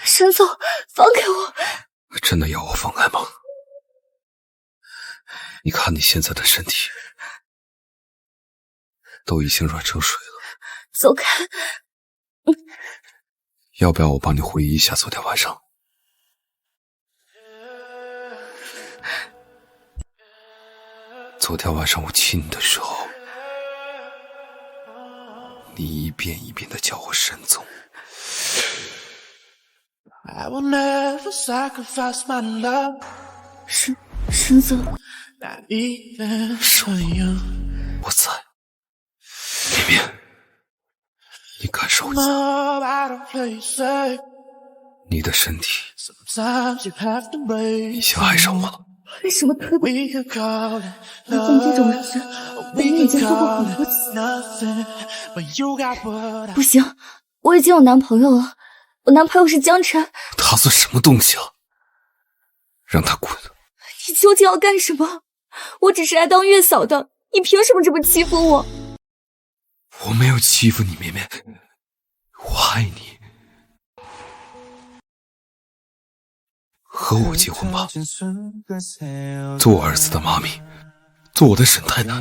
沈总，放开我！真的要我放开吗？你看你现在的身体都已经软成水了。走开！要不要我帮你回忆一下昨天晚上？昨天晚上我亲你的时候，你一遍一遍的叫我沈总。I will never sacrifice my love. 沈总， Not even for you. 我在。绵绵，你感受一下， No, I don't play safe. 你的身体 Sometimes you have to break. 已经爱上我了。为什么特别？ We could call it 老公这种人， love. 我们已经做过很多次。 Nothing, but you got what I 不行，我已经有男朋友了，我男朋友是江晨。他算什么东西啊？让他滚！你究竟要干什么？我只是来当月嫂的，你凭什么这么欺负我？我没有欺负你，绵绵，我爱你。和我结婚吧，做我儿子的妈咪，做我的沈太太。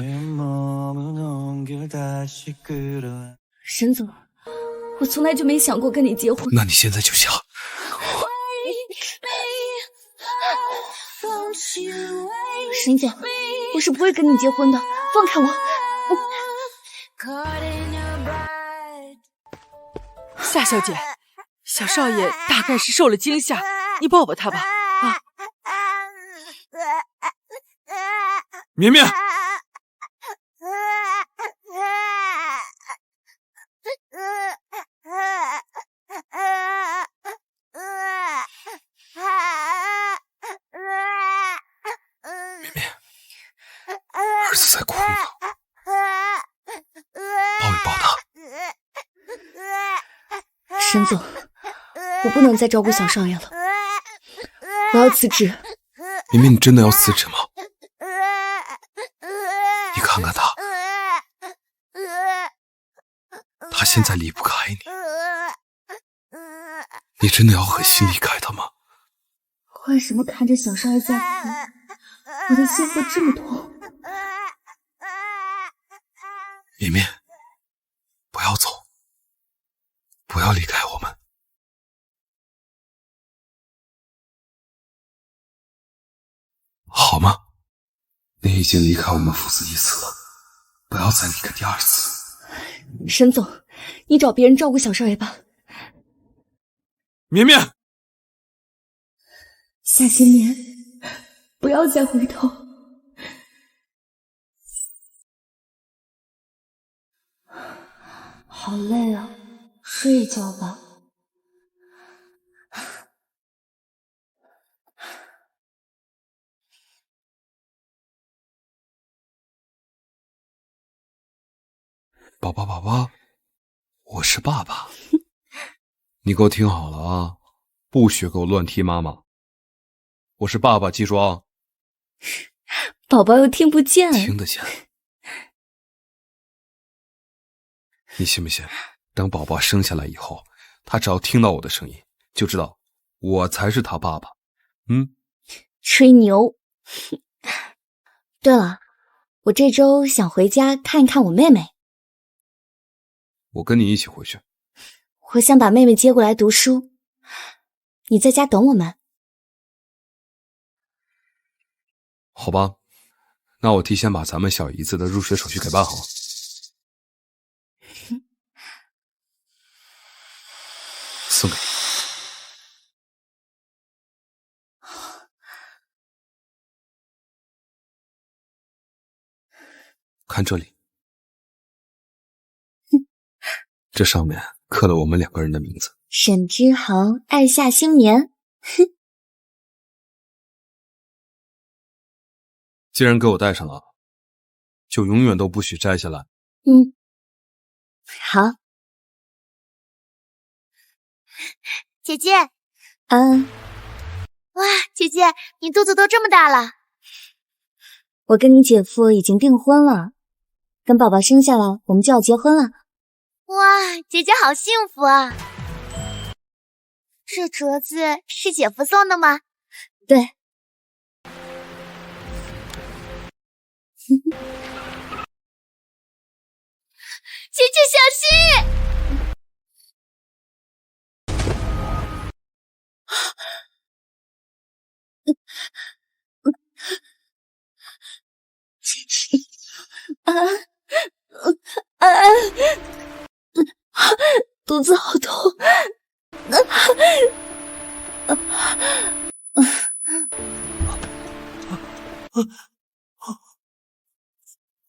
沈总，我从来就没想过跟你结婚。那你现在就想？沈姐，我是不会跟你结婚的，放开我！夏小姐，小少爷大概是受了惊吓，你抱抱他吧。啊，绵绵，儿子在哭呢，抱一抱他。沈总，我不能再照顾小少爷了，我要辞职。绵绵，你真的要辞职吗？你看看他，他现在离不开你，你真的要狠心离开他吗？为什么看着小少爷在哭，我的心会这么痛？绵绵，不要走，不要离开我们。好吗？你已经离开我们父子一次了，不要再离开第二次。沈总，你找别人照顾小少爷吧。绵绵，夏新年，不要再回头。好累啊，睡一觉吧。宝宝，宝宝，我是爸爸。你给我听好了啊，不许给我乱踢妈妈。我是爸爸，记住啊。宝宝又听不见。听得见。你信不信？等宝宝生下来以后，他只要听到我的声音，就知道我才是他爸爸。吹牛。对了，我这周想回家看一看我妹妹。我跟你一起回去。我想把妹妹接过来读书，你在家等我们。好吧，那我提前把咱们小姨子的入学手续给办好。送给你。看这里，这上面刻了我们两个人的名字。沈之恒爱夏新年，既然给我戴上了，就永远都不许摘下来。嗯，好。姐姐，哇，姐姐，你肚子都这么大了。我跟你姐夫已经订婚了，等宝宝生下来，我们就要结婚了。哇，姐姐好幸福啊！这镯子是姐夫送的吗？对。姐姐小心！肚子好痛。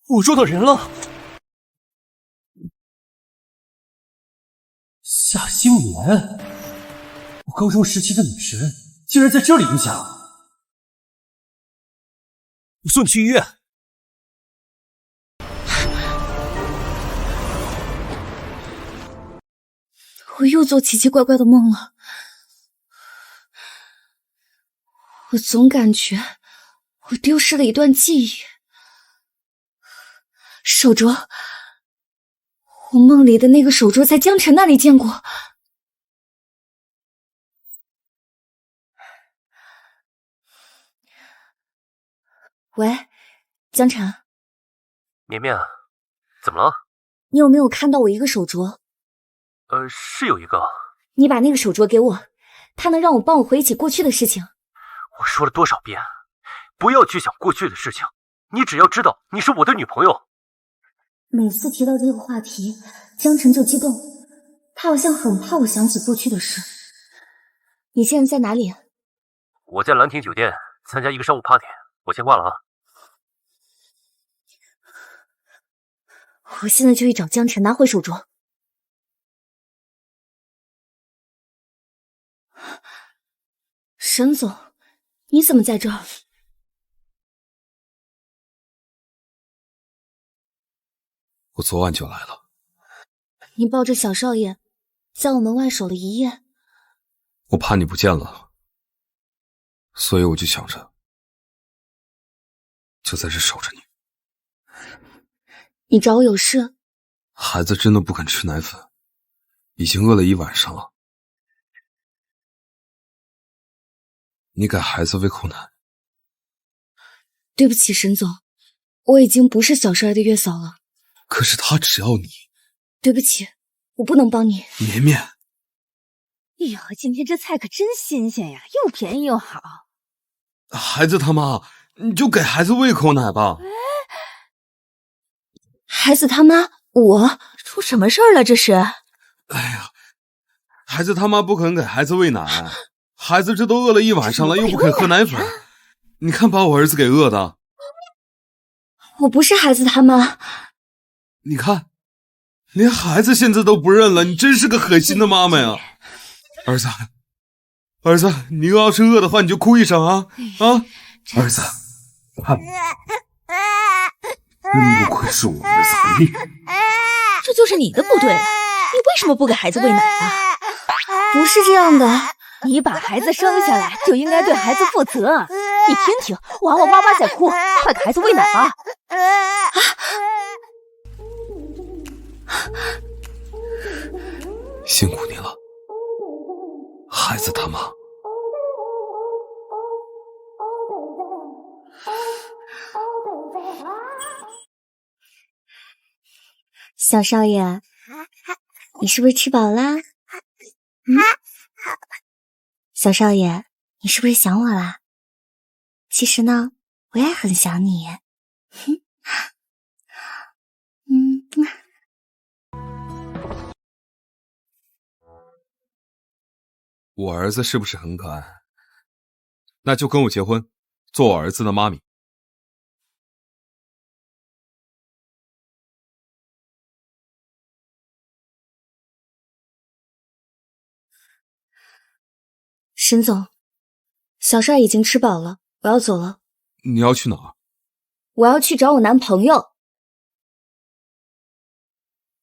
我捉到人了！夏新年，我高中时期的女神，竟然在这里影响。我送你去医院。我又做奇奇怪怪的梦了。我总感觉我丢失了一段记忆。手镯，我梦里的那个手镯在江辰那里见过。喂，江辰。绵绵，怎么了？你有没有看到我一个手镯？是有一个。你把那个手镯给我，它能让我帮我回忆起过去的事情。我说了多少遍，不要去想过去的事情，你只要知道你是我的女朋友。每次提到这个话题，江辰就激动，他好像很怕我想起过去的事。你现在在哪里？我在兰亭酒店参加一个商务 party， 我先挂了啊。我现在就去找江辰拿回手镯。沈总，你怎么在这儿？我昨晚就来了。你抱着小少爷，在我门外守了一夜。我怕你不见了，所以我就想着，就在这守着你。你找我有事？孩子真的不肯吃奶粉，已经饿了一晚上了。你给孩子喂口奶。对不起，沈总，我已经不是小少爷的月嫂了。可是他只要你。对不起，我不能帮你。绵绵，哎呦，今天这菜可真新鲜呀，又便宜又好。孩子他妈，你就给孩子喂口奶吧。孩子他妈，我出什么事儿了？这是？哎呀，孩子他妈不肯给孩子喂奶，孩子这都饿了一晚上了，又不肯喝奶粉，你看把我儿子给饿的。我不是孩子他妈。你看，连孩子现在都不认了，你真是个狠心的妈妈呀！儿子，儿子，你要是饿的话，你就哭一声啊啊！儿子，看，真不愧是我儿子很厉害。这就是你的不对了，你为什么不给孩子喂奶啊？不是这样的，你把孩子生下来就应该对孩子负责。你听听，娃娃妈妈在哭，快给孩子喂奶吧。辛苦你了，孩子他妈。小少爷，你是不是吃饱啦？小少爷，你是不是想我啦？其实呢，我也很想你。我儿子是不是很可爱？那就跟我结婚，做我儿子的妈咪。沈总，小帅已经吃饱了，我要走了。你要去哪儿？我要去找我男朋友。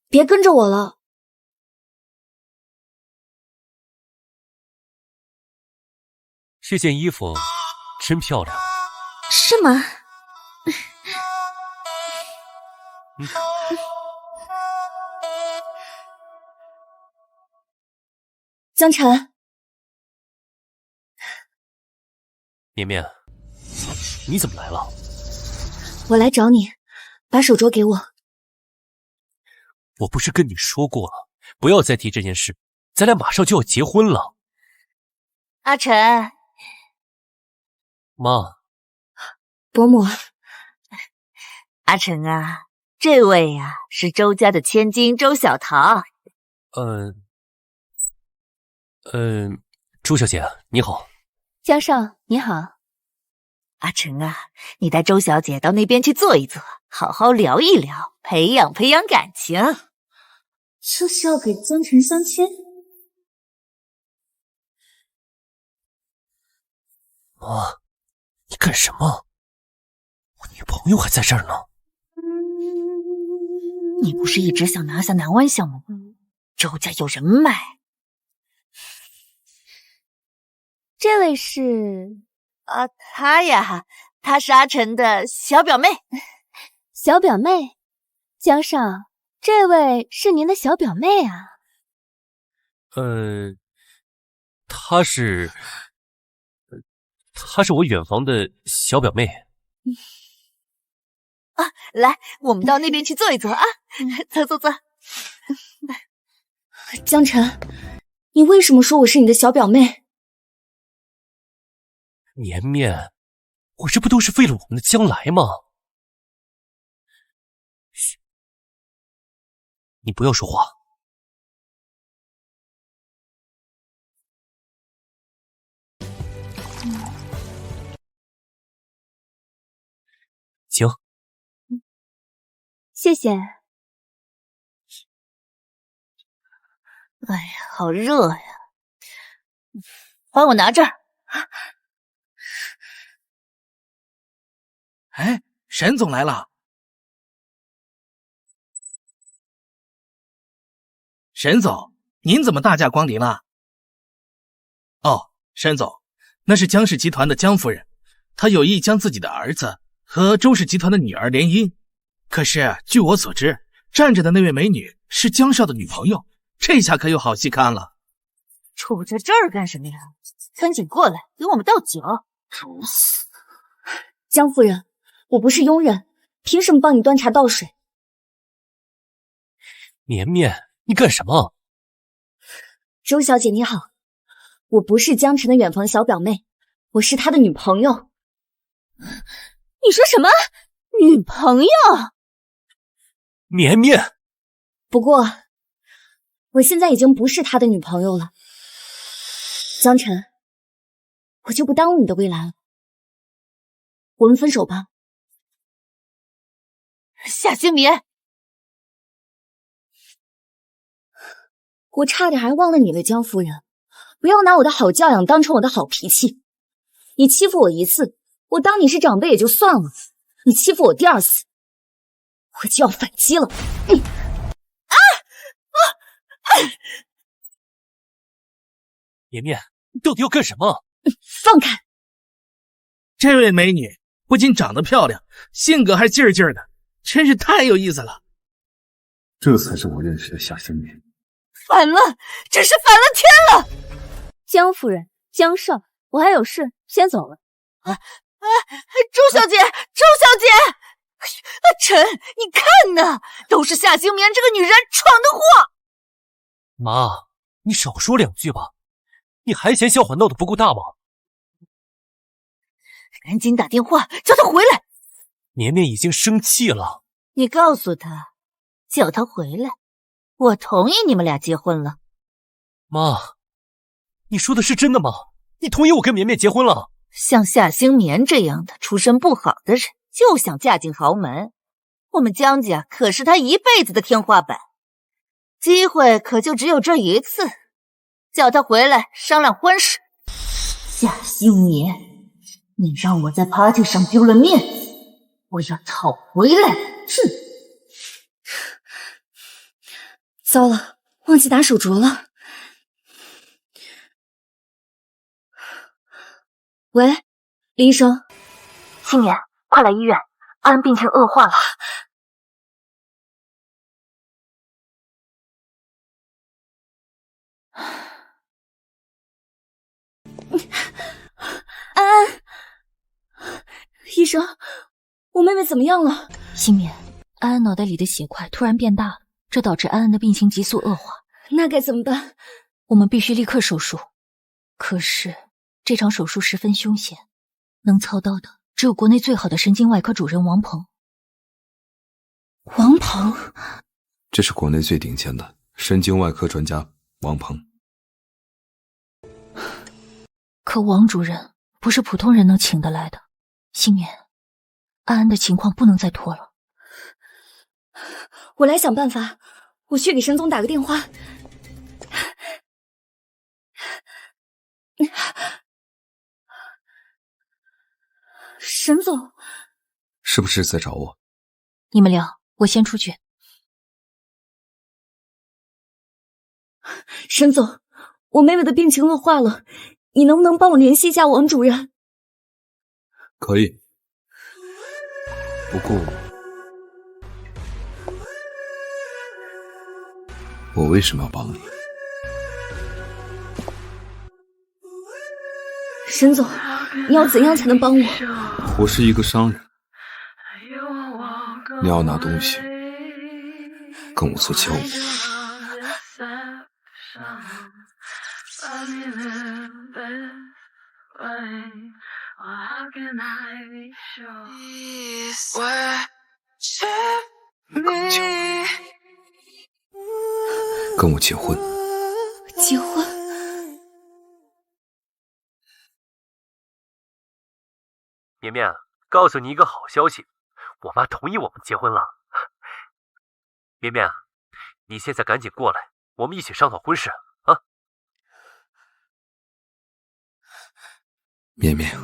别跟着我了。这件衣服真漂亮。是吗？江晨，绵绵，你怎么来了？我来找你，把手镯给我。我不是跟你说过了，不要再提这件事，咱俩马上就要结婚了。阿晨，妈，伯母，阿晨啊，这位呀是周家的千金周小桃。周小姐你好。江少你好。阿晨啊，你带周小姐到那边去坐一坐，好好聊一聊，培养培养感情。这是要给江晨相亲？妈，你干什么？我女朋友还在这儿呢。你不是一直想拿下南湾项目吗？周家有人脉。这位是她呀，她是阿晨的小表妹。小表妹？江少，这位是您的小表妹啊？她是我远房的小表妹。来，我们到那边去坐一坐啊！坐坐坐。江晨，你为什么说我是你的小表妹？绵绵，我这不都是为了我们的将来吗？嘘，你不要说话。行。谢谢。哎呀，好热呀！帮我拿这儿。哎，沈总来了。沈总，您怎么大驾光临了？哦，沈总，那是江氏集团的江夫人，她有意将自己的儿子和周氏集团的女儿联姻。可是据我所知，站着的那位美女是江少的女朋友，这下可有好戏看了。杵在这儿干什么呀？赶紧过来，给我们倒酒。找死！江夫人，我不是佣人，凭什么帮你端茶倒水？绵绵，你干什么？周小姐你好，我不是江晨的远房小表妹，我是他的女朋友。你说什么？女朋友？绵绵，不过我现在已经不是他的女朋友了。江晨，我就不耽误你的未来了，我们分手吧。夏星棉，我差点还忘了你了，江夫人，不要拿我的好教养当成我的好脾气。你欺负我一次，我当你是长辈也就算了，你欺负我第二次，我就要反击了。绵绵，你到底要干什么？放开！这位美女不仅长得漂亮，性格还劲儿劲儿的，真是太有意思了。这才是我认识的夏星棉。反了，真是反了天了！江夫人，江少，我还有事，先走了。周小姐，周小姐，阿晨，你看呐，都是夏星棉这个女人闯的祸。妈，你少说两句吧，你还嫌笑话闹得不够大吗？赶紧打电话叫她回来。绵绵已经生气了，你告诉她，叫她回来，我同意你们俩结婚了。妈，你说的是真的吗？你同意我跟绵绵结婚了？像夏星棉这样的出身不好的人，就想嫁进豪门，我们江家可是她一辈子的天花板，机会可就只有这一次，叫她回来商量婚事。夏星年，你让我在 party 上丢了面子，我要讨回来！哼！糟了，忘记打手镯了。喂，林医生，星年，快来医院，安病情恶化了。安安，医生，我妹妹怎么样了？星棉，安安脑袋里的血块突然变大了，这导致安安的病情急速恶化。那该怎么办？我们必须立刻手术。可是这场手术十分凶险，能操刀的只有国内最好的神经外科主任王鹏。王鹏，这是国内最顶尖的神经外科专家王鹏。可王主任不是普通人能请得来的。星棉，安安的情况不能再拖了。我来想办法，我去给沈总打个电话。沈总，是不是在找我？你们聊，我先出去。沈总，我妹妹的病情恶化了，你能不能帮我联系一下王主任？可以，不过我为什么要帮你？沈总，你要怎样才能帮我？我是一个商人，你要拿东西跟我做交易。跟我结婚。结婚？绵绵，告诉你一个好消息，我妈同意我们结婚了。绵绵，你现在赶紧过来，我们一起商讨婚事啊！绵绵，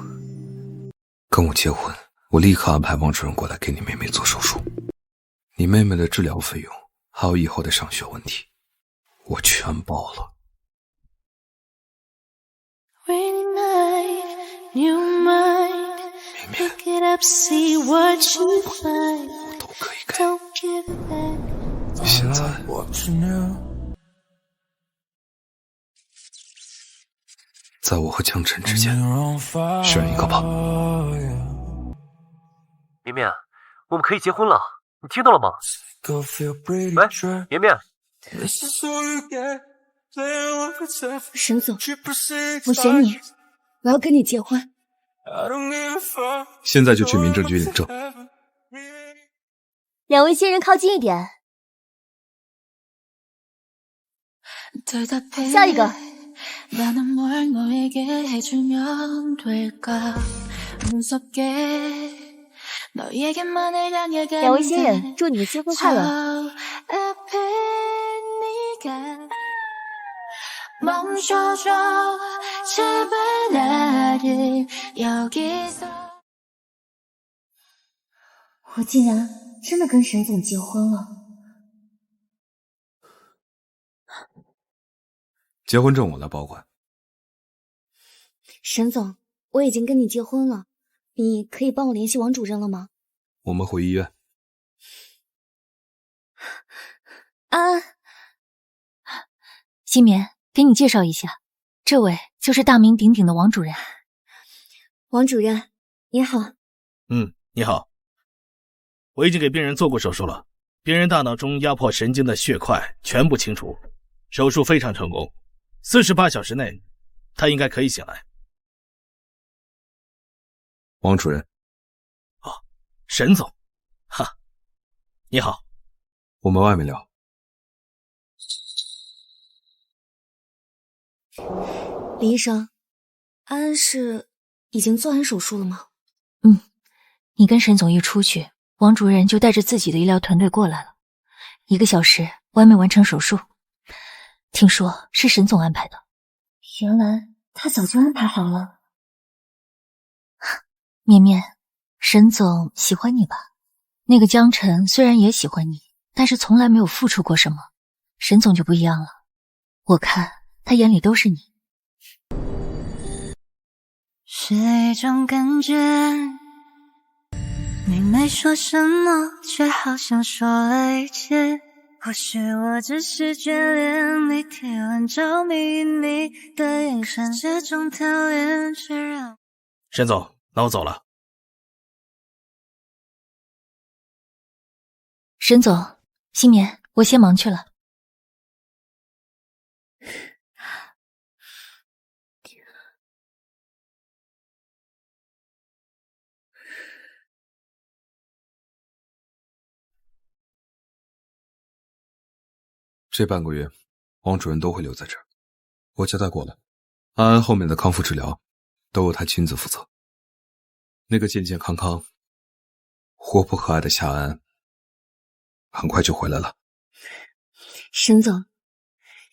跟我结婚，我立刻安排王主任过来给你妹妹做手术。你妹妹的治疗费用，还有以后的上学问题，我全包了。我都可以给。现在在我和江晨之间选一个吧。绵绵，我们可以结婚了，你听到了吗？喂，绵绵。沈总，我选你，我要跟你结婚。现在就去民政局领证。两位新人靠近一点。下一个。两位新人，祝你们新婚快乐。我竟然真的跟沈总结婚了。结婚证我来保管。沈总，我已经跟你结婚了，你可以帮我联系王主任了吗？我们回医院。安安，新棉，给你介绍一下，这位就是大名鼎鼎的王主任。王主任，你好。你好。我已经给病人做过手术了，病人大脑中压迫神经的血块全部清除，手术非常成功，48小时内他应该可以醒来。王主任。哦，沈总。哈，你好。我们外面聊。李医生，安安是已经做完手术了吗？你跟沈总一出去，王主任就带着自己的医疗团队过来了。1个小时，外面完成手术。听说是沈总安排的。原来他早就安排好了。绵绵，沈总喜欢你吧？那个江晨虽然也喜欢你，但是从来没有付出过什么。沈总就不一样了，我看他眼里都是你。是一种感觉，你没说什么，却好像说了一切。或许我只是眷恋你体温着迷，你的眼神这种讨厌，却让沈总，那我走了。沈总，新棉，我先忙去了。这半个月，王主任都会留在这儿，我交代过了，安安后面的康复治疗都由他亲自负责。那个健健康康、活泼可爱的夏安，很快就回来了。沈总，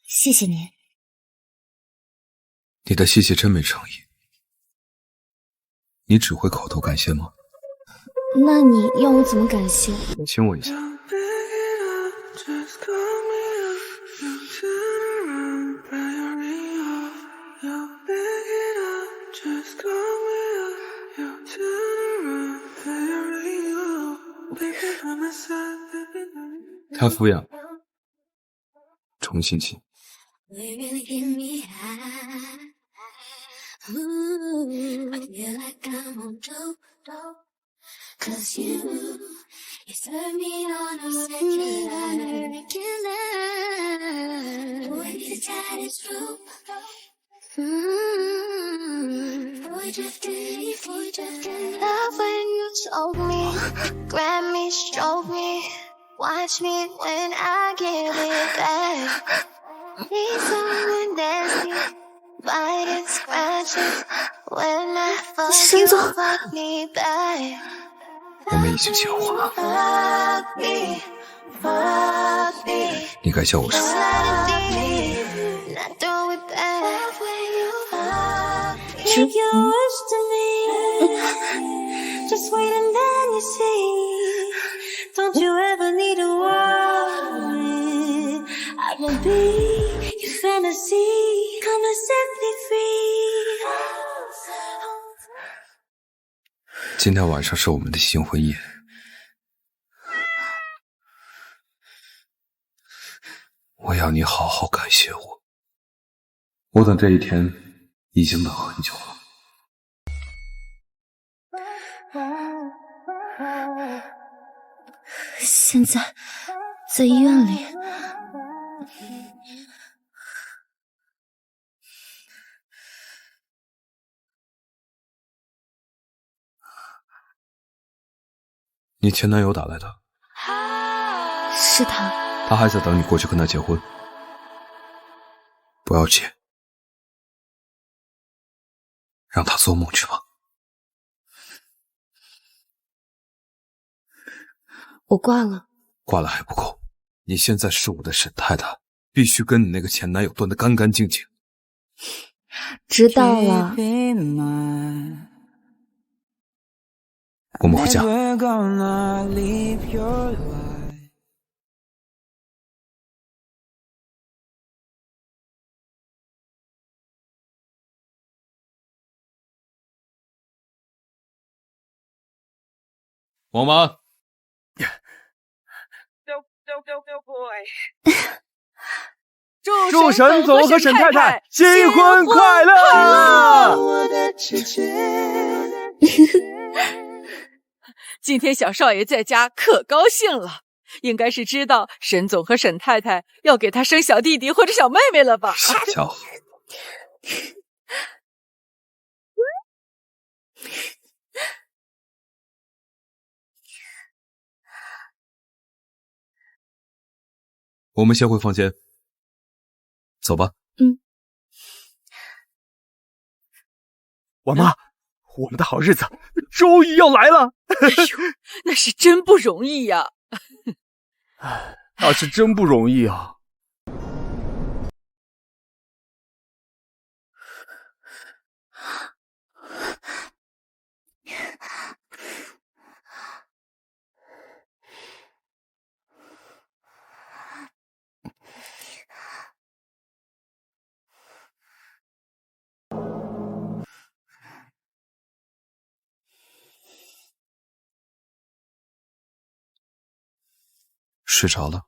谢谢您。你的谢谢真没诚意，你只会口头感谢吗？那你要我怎么感谢？亲我一下。太敷衍了，重新亲。Love when you told me, grab me, stroke me, watch me when I give it back. Need someone dancing, biting, scratching when I fuck you, fuck me back. 我们已经结婚了， Fuck me, fuck me. 你该叫我什么？ Now throw it back. Love when you fuck me. 知 Make your wish to me. Just wait and then you see. Don't you ever need to worry. I will be your fantasy. Come and set me free. 今天晚上是我们的新婚夜，我要你好好感谢我。我等这一天已经等很久了。现在在医院里。你前男友打来的，是他。他还在等你过去跟他结婚，不要接，让他做梦去吧。我挂了。挂了还不够，你现在是我的沈太太，必须跟你那个前男友断得干干净净。知道了。我们回家。王妈，祝沈总和沈太太新婚快乐！今天小少爷在家可高兴了，应该是知道沈总和沈太太要给他生小弟弟或者小妹妹了吧？傻家伙！我们先回房间，走吧。王妈，我们的好日子终于要来了！哎呦，那是真不容易呀！那是真不容易啊！睡着了。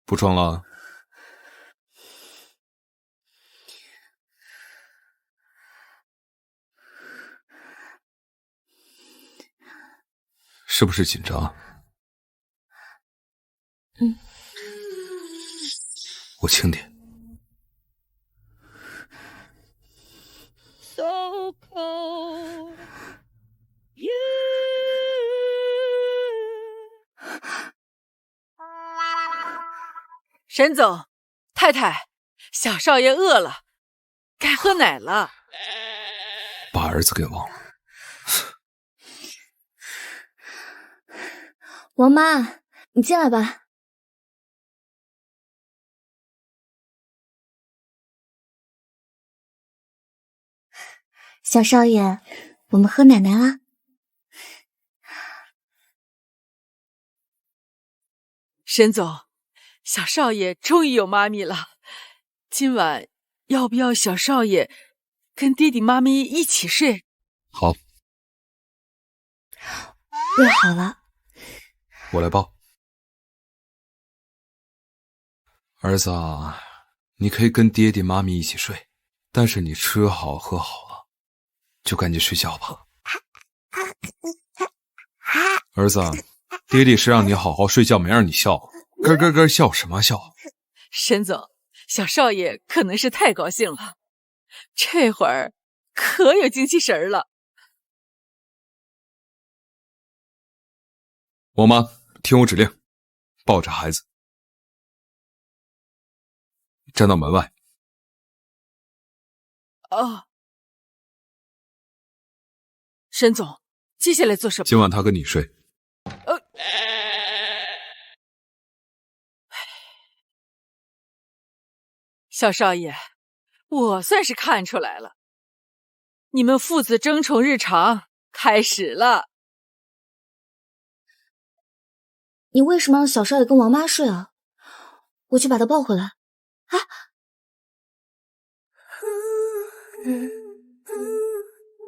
不装了。是不是紧张？我轻点。So cold, you。沈总，太太，小少爷饿了，该喝奶了。把儿子给忘了。王妈，你进来吧。小少爷，我们喝奶奶啦。沈总，小少爷终于有妈咪了。今晚要不要小少爷跟爹地妈咪一起睡？好。喂好了。我来抱。儿子啊，你可以跟爹地妈咪一起睡，但是你吃好喝好了，就赶紧睡觉吧。儿子，爹地是让你好好睡觉，没让你笑。咯咯咯笑什么笑？沈总，小少爷可能是太高兴了，这会儿可有精气神了。我妈，听我指令，抱着孩子站到门外。哦，沈总，接下来做什么？今晚他跟你睡。小少爷，我算是看出来了，你们父子争宠日常开始了。你为什么让小少爷跟王妈睡啊？我去把他抱回来。啊！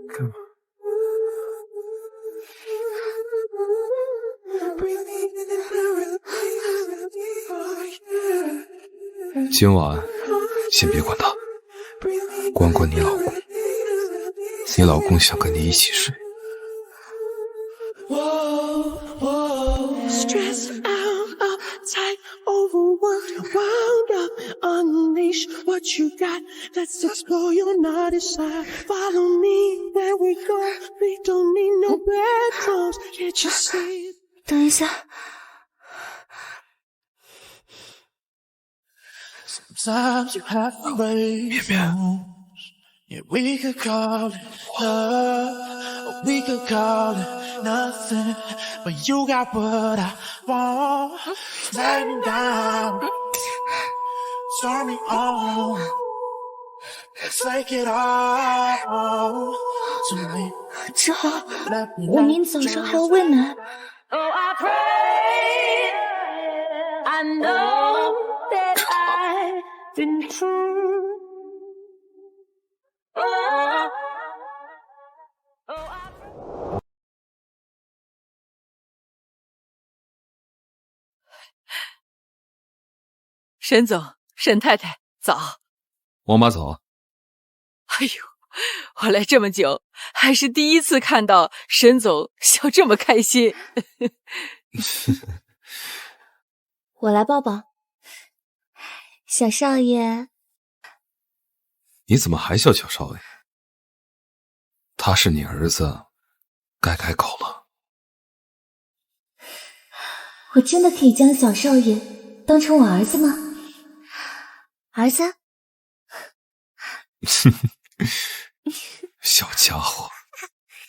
干嘛？今晚先别管他，管管你老公。你老公想跟你一起睡。Stress out, uptight, overworked, wound up, unleash what you got. Let's explore your naughty side. Follow me, there we go. We don't need no bedrooms. Can't you see? 等一下。Sometimes you have to wait. Yeah, we could call it love, or we could call it nothing. But you got what I want. Let me down, turn me on. Let's take it all tonight. 之后，我明早上还要喂奶。Oh, I pray. I know that I've been true. Oh, 沈总，沈太太，早。王妈早。哎呦，我来这么久，还是第一次看到沈总笑这么开心。我来抱抱。小少爷。你怎么还笑小少爷？他是你儿子，该改口了。我真的可以将小少爷当成我儿子吗？儿子？小家伙，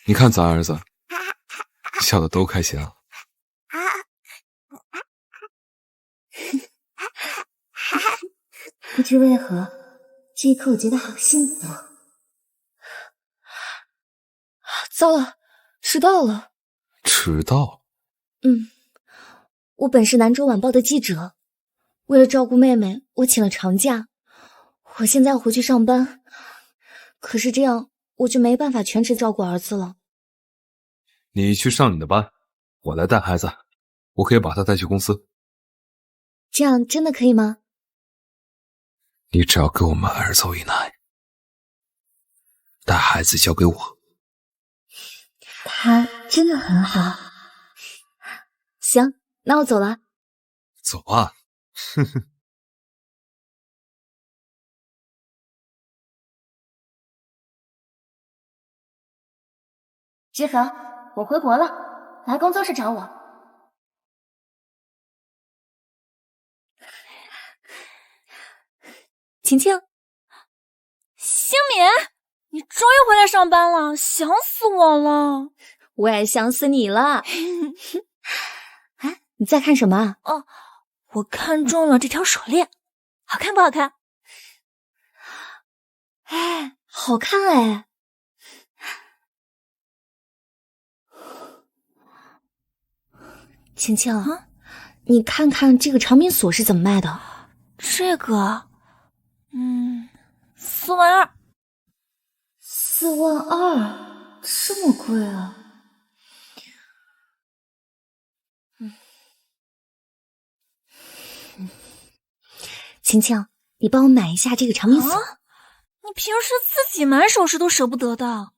你看咱儿子笑得多开心啊！不知为何，这一刻我觉得好幸福。糟了，迟到了。迟到？我本是南州晚报的记者，为了照顾妹妹，我请了长假。我现在要回去上班，可是这样我就没办法全职照顾儿子了。你去上你的班，我来带孩子，我可以把他带去公司。这样真的可以吗？你只要给我们儿子喂奶，带孩子交给我。他真的很好。行，那我走了。走啊！哼哼。志恒，我回国了，来工作室找我。晴晴，星敏，你终于回来上班了，想死我了。我也想死你了。哎，你在看什么啊？哦，我看中了这条手链，好看不好看？哎，好看哎。晴晴，你看看这个长命锁是怎么卖的？这个，42000。42000，这么贵啊！晴晴，你帮我买一下这个长命锁。你平时自己买首饰都舍不得的。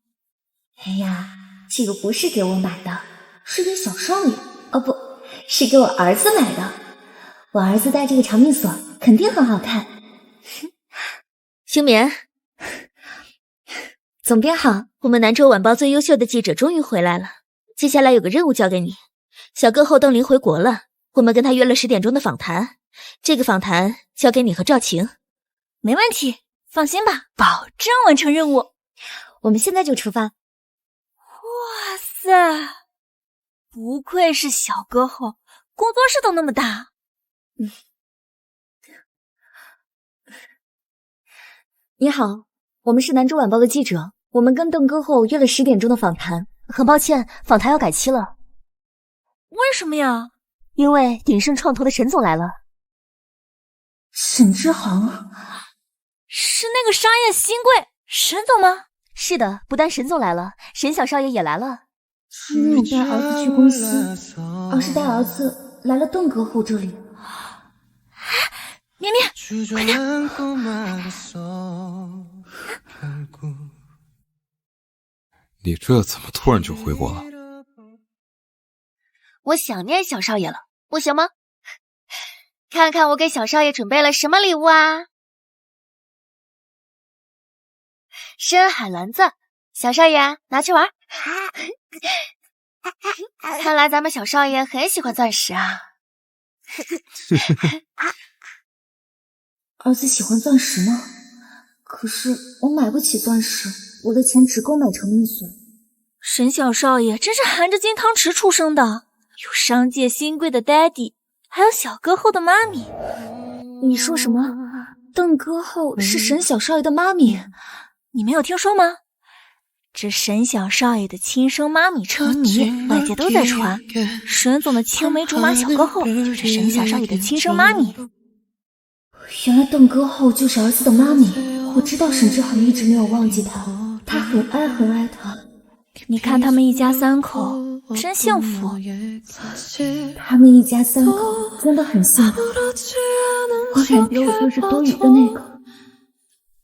哎呀，这个不是给我买的，是给小少爷，哦不，是给我儿子买的。我儿子戴这个长命锁肯定很好看。星棉，总编好，我们南州晚报最优秀的记者终于回来了。接下来有个任务交给你，小歌后邓林回国了，我们跟他约了10点钟的访谈，这个访谈交给你和赵晴。没问题，放心吧，保证完成任务。我们现在就出发。哇塞，不愧是小歌后，工作室都那么大。你好，我们是南州晚报的记者，我们跟邓歌后约了10点钟的访谈，很抱歉，访谈要改期了。为什么呀？因为鼎盛创投的沈总来了。沈之航，是那个商业新贵沈总吗？是的，不但沈总来了，沈小少爷也来了。没有带儿子去公司，而是带儿子来了邓歌后这里。绵绵，快点！你这怎么突然就回国了？我想念小少爷了，不行吗？看看我给小少爷准备了什么礼物啊！深海蓝钻，小少爷拿去玩。看来咱们小少爷很喜欢钻石啊。儿子喜欢钻石吗？可是我买不起钻石，我的钱只够买长命锁。沈小少爷真是含着金汤匙出生的，有商界新贵的 daddy， 还有小歌后的妈咪。你说什么？邓歌后是沈小少爷的妈咪？你没有听说吗？这沈小少爷的亲生妈咪成谜，外界都在传。沈总的青梅竹马小歌后就是沈小少爷的亲生妈咪。原来邓歌后就是儿子的妈咪。我知道沈之航一直没有忘记他，他很爱他。你看他们一家3口真幸福。他们一家3口真的很幸福。我感觉我就是多余的那个。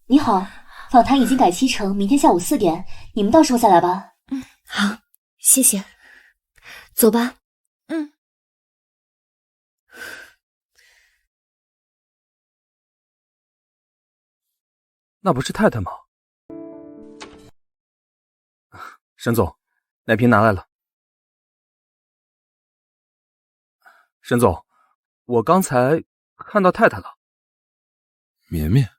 你好，访谈已经改期成明天下午4点，你们到时候再来吧。好，谢谢。走吧。那不是太太吗？沈总，奶瓶拿来了。沈总，我刚才看到太太了。绵绵，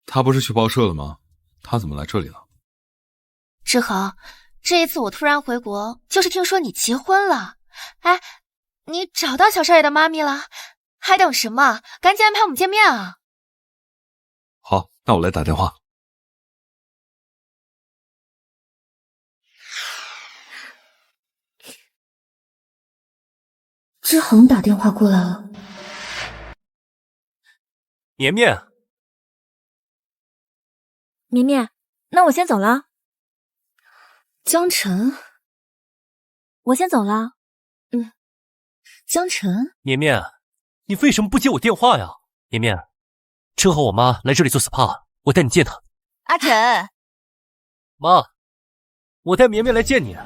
她不是去报社了吗？她怎么来这里了？志豪，这一次我突然回国，就是听说你结婚了。哎，你找到小少爷的妈咪了？还等什么？赶紧安排我们见面啊！好，那我来打电话。志恒打电话过来了。绵绵，绵绵，那我先走了。江晨，我先走了。江晨，绵绵，你为什么不接我电话呀？绵绵，正好我妈来这里做 SPA， 我带你见她。阿晨，妈，我带绵绵来见你。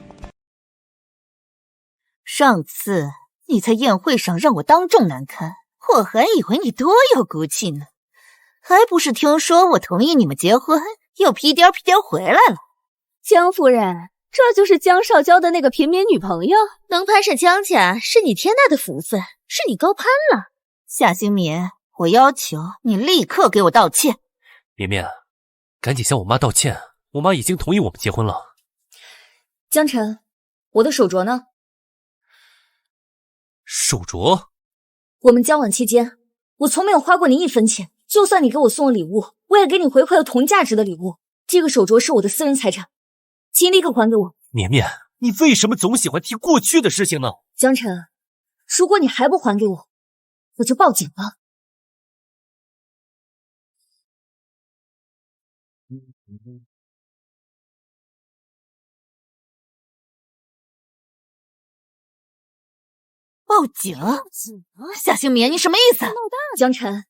上次你在宴会上让我当众难堪，我还以为你多有骨气呢，还不是听说我同意你们结婚，又屁颠屁颠回来了。江夫人，这就是江少交的那个平民女朋友，能攀上江家是你天大的福分，是你高攀了。夏兴民，我要求你立刻给我道歉。绵绵，赶紧向我妈道歉，我妈已经同意我们结婚了。江晨，我的手镯呢？手镯？我们交往期间，我从没有花过你1分钱，就算你给我送了礼物，我也给你回馈了同价值的礼物。这个手镯是我的私人财产，请立刻还给我。绵绵，你为什么总喜欢提过去的事情呢？江晨，如果你还不还给我，我就报警了。报警？夏兴民，你什么意思？江晨，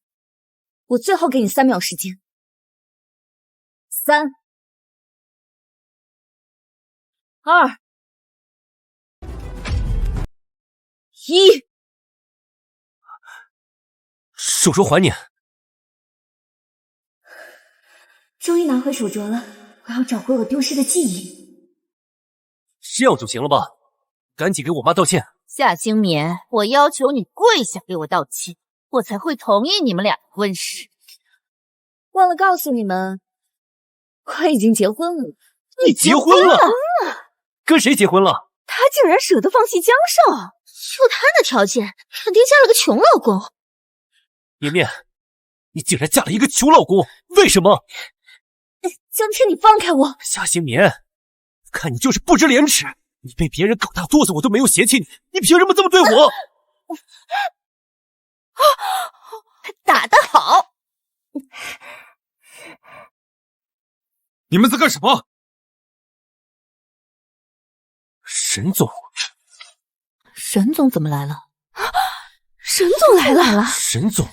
我最后给你3秒时间。3、2、1。手镯还你。终于拿回手镯了，我要找回我丢失的记忆。这样就行了吧？赶紧给我妈道歉。夏兴民，我要求你跪下给我道歉，我才会同意你们俩的婚事。忘了告诉你们，我已经结婚了。你结婚了？跟谁结婚了？他竟然舍得放弃江少，就他的条件，肯定嫁了个穷老公。绵绵，你竟然嫁了一个穷老公，为什么？江晨，你放开我！夏兴民，看你就是不知廉耻。你被别人搞大肚子，我都没有嫌弃你，你凭什么这么对我？打得好！你们在干什么？沈总，沈总怎么来了？沈总来了！沈总，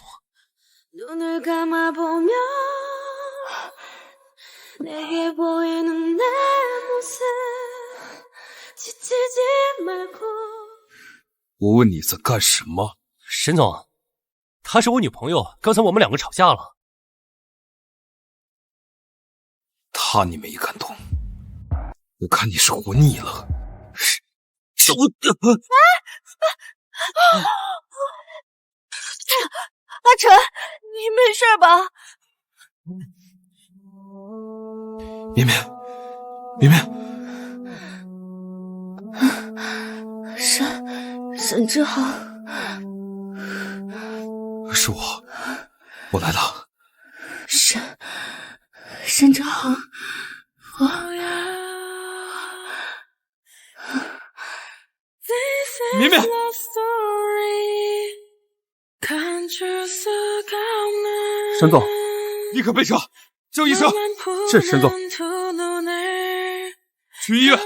我问你在干什么？沈总，她是我女朋友，刚才我们2个吵架了。他你没敢动，我看你是活腻了。阿晨，你没事吧？绵绵，绵绵。沈志豪，是我来了。沈志豪，绵绵，沈总，立刻备车，叫医生。是沈总。去医院。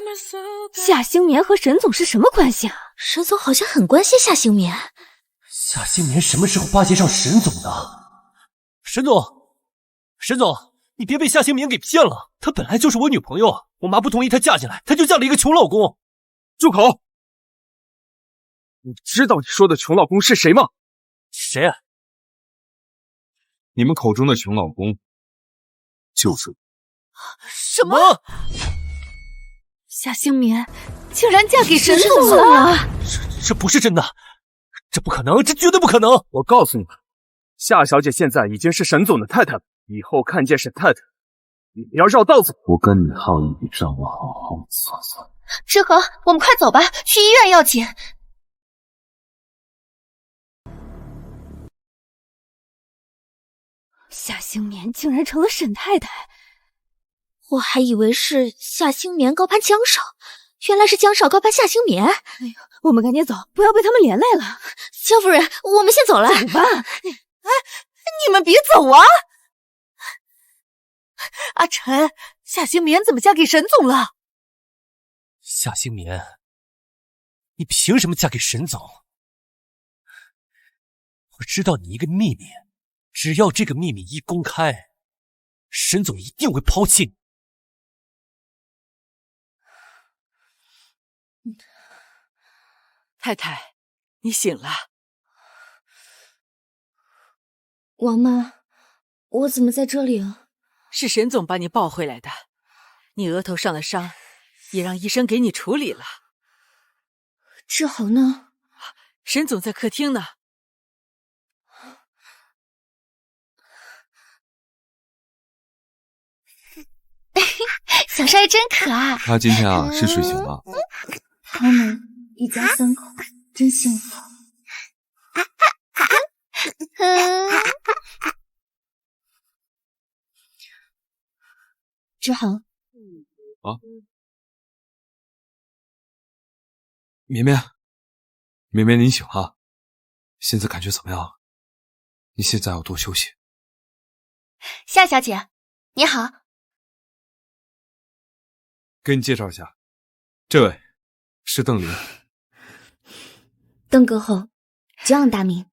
夏兴眠和沈总是什么关系啊？沈总好像很关心夏兴眠。夏兴眠什么时候巴结上沈总的？沈总，沈总，你别被夏兴眠给骗了，她本来就是我女朋友，我妈不同意她嫁进来，她就嫁了一个穷老公。住口！你知道你说的穷老公是谁吗？谁啊？你们口中的穷老公就是什么？夏兴眠竟然嫁给沈总了！这不是真的，这不可能，这绝对不可能！我告诉你们，夏小姐现在已经是沈总的太太了，以后看见沈太太，你们要绕道走。我跟你耗一笔账，我好好算算。志恒，我们快走吧，去医院要紧。夏兴眠竟然成了沈太太，我还以为是夏兴眠高攀江少，原来是江少高攀夏兴眠。哎呦，我们赶紧走，不要被他们连累了。江夫人，我们先走了。走吧。哎，你们别走啊！阿晨，夏兴眠怎么嫁给沈总了？夏兴眠，你凭什么嫁给沈总？我知道你一个秘密，只要这个秘密一公开，沈总一定会抛弃你。太太，你醒了。王妈，我怎么在这里啊？是沈总把你抱回来的，你额头上的伤也让医生给你处理了。志豪呢？沈总在客厅呢。小少爷真可爱。他今天是睡醒了。他们一家3口真幸福。志豪。啊，绵绵，绵绵，你醒了，现在感觉怎么样？你现在要多休息。夏小姐，你好。给你介绍一下，这位是邓林。邓哥后，久仰大名。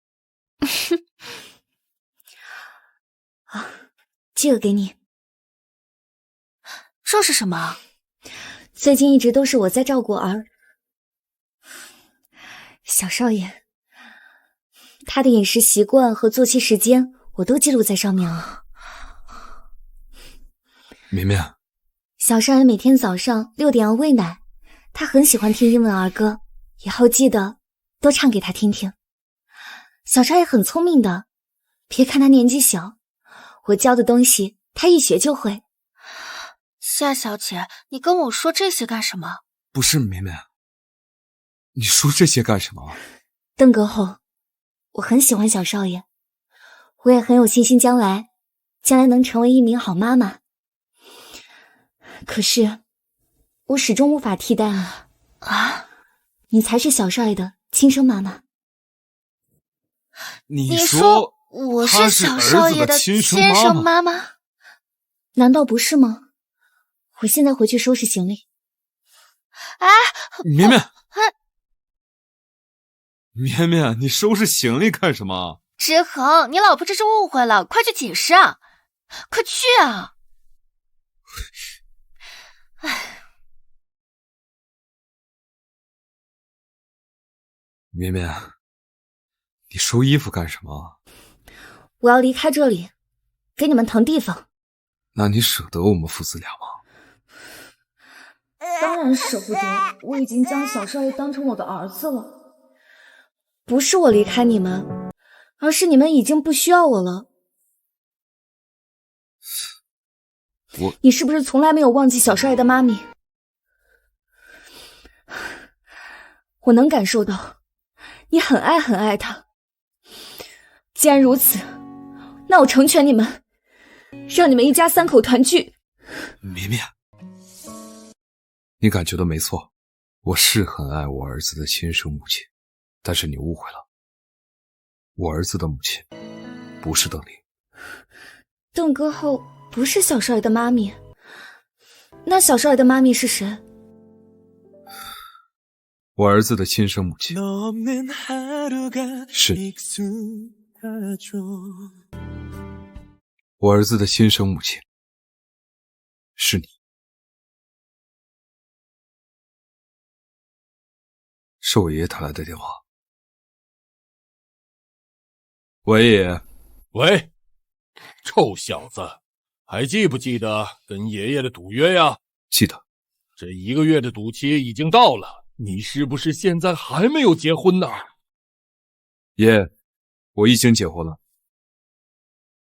啊，这个给你。这是什么？最近一直都是我在照顾儿。小少爷，他的饮食习惯和作息时间我都记录在上面了。绵绵，小少爷每天早上6点要喂奶，他很喜欢听英文儿歌，以后记得多唱给他听听。小少爷很聪明的，别看他年纪小，我教的东西他一学就会。夏小姐，你跟我说这些干什么？不是绵绵，你说这些干什么？邓哥后，我很喜欢小少爷，我也很有信心将来能成为一名好妈妈。可是我始终无法替代你啊！你才是小少爷的亲生妈妈。你说我是小少爷的亲生妈妈？难道不是吗？我现在回去收拾行李。哎，绵绵，绵绵，你收拾行李干什么？志恒，你老婆这是误会了，快去解释啊！快去啊！哎，绵绵，你收衣服干什么？我要离开这里，给你们腾地方。那你舍得我们父子俩吗？当然舍不得，我已经将小少爷当成我的儿子了。不是我离开你们，而是你们已经不需要我了。你是不是从来没有忘记小少爷的妈咪？我能感受到，你很爱他。既然如此，那我成全你们，让你们一家3口团聚。绵绵，你感觉的没错，我是很爱我儿子的亲生母亲，但是你误会了，我儿子的母亲不是邓林。邓哥后不是小少爷的妈咪，那小少爷的妈咪是谁？我儿子的亲生母亲是你。我儿子的亲生母亲是你。是我爷爷打来的电话。喂，爷爷。喂，臭小子，还记不记得跟爷爷的赌约呀？记得。这1个月的赌期已经到了，你是不是现在还没有结婚呢？爷，我已经结婚了。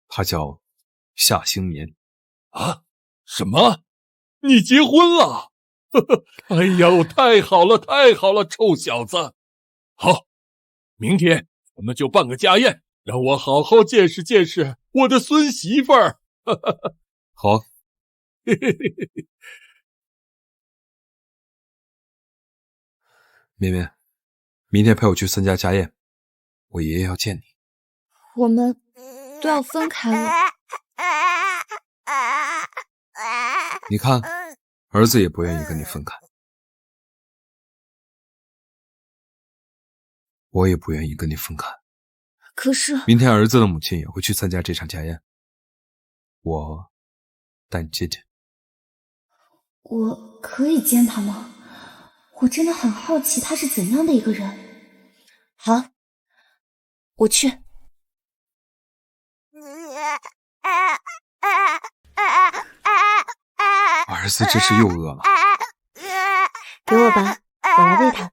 他叫夏兴眠。啊？什么？你结婚了？哎呦，太好了，太好了，臭小子！好，明天咱们就办个家宴，让我好好见识见识我的孙媳妇儿。好。绵绵，明天陪我去参加家宴，我爷爷要见你。我们都要分开了。你看，儿子也不愿意跟你分开，我也不愿意跟你分开。可是明天儿子的母亲也会去参加这场家宴，我带你见见。我可以见他吗？我真的很好奇他是怎样的一个人。好，我去。儿子这是又饿了。给我吧，我来喂他。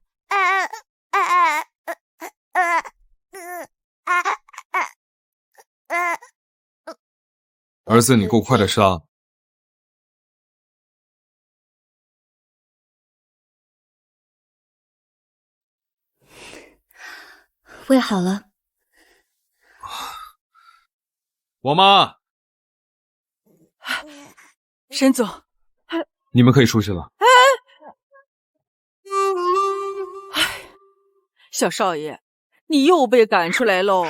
儿子，你给我快点吃啊！喂好了。我妈，沈总，你们可以出去了。小少爷，你又被赶出来喽。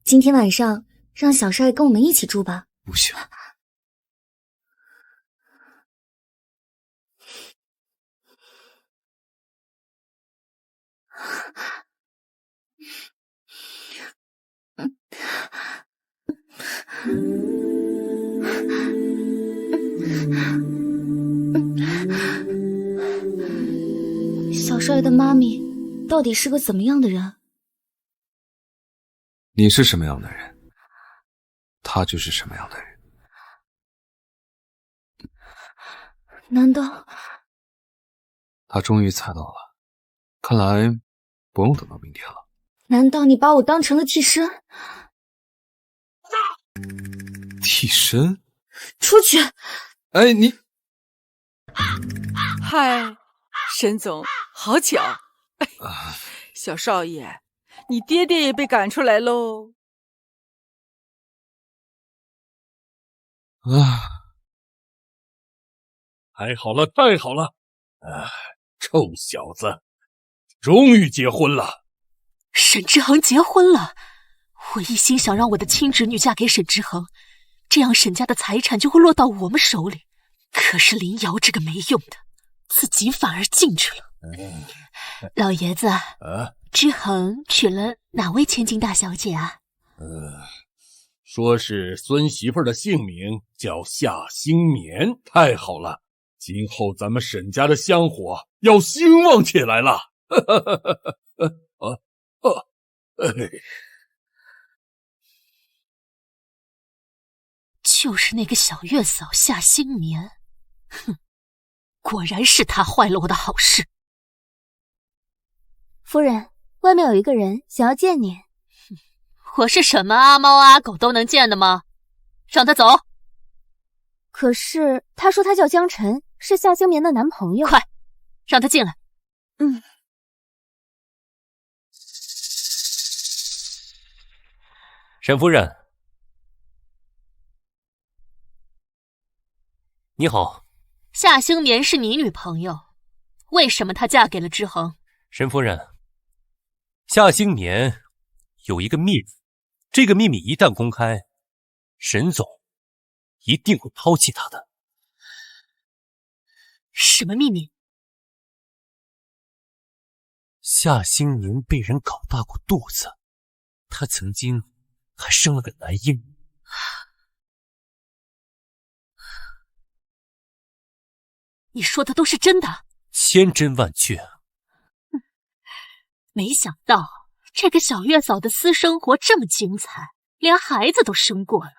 今天晚上让小少爷跟我们一起住吧。不行。小少爷的妈咪到底是个怎么样的人？你是什么样的人，他就是什么样的人。难道他终于猜到了，看来不用等到明天了。难道你把我当成了替身？替身？出去！哎，你……嗨，沈总，好巧！小少爷，你爹爹也被赶出来喽。太好了，太好了！臭小子，终于结婚了。沈之恒结婚了，我一心想让我的亲侄女嫁给沈之恒，这样沈家的财产就会落到我们手里。可是林瑶这个没用的，自己反而进去了。老爷子，之恒娶了哪位千金大小姐啊？说是孙媳妇的姓名叫夏兴眠，太好了！今后咱们沈家的香火要兴旺起来了。就是那个小月嫂夏兴眠，哼，果然是她坏了我的好事。夫人，外面有一个人想要见你。我是什么阿猫阿狗都能见的吗？让他走。可是他说他叫江晨，是夏兴眠的男朋友。快，让他进来。沈夫人，你好。夏兴眠是你女朋友，为什么她嫁给了之恒？沈夫人，夏兴眠有一个秘密，这个秘密一旦公开，沈总一定会抛弃他的。什么秘密？夏兴眠被人搞大过肚子，她曾经还生了个男婴。你说的都是真的？千真万确。没想到这个小月嫂的私生活这么精彩，连孩子都生过了。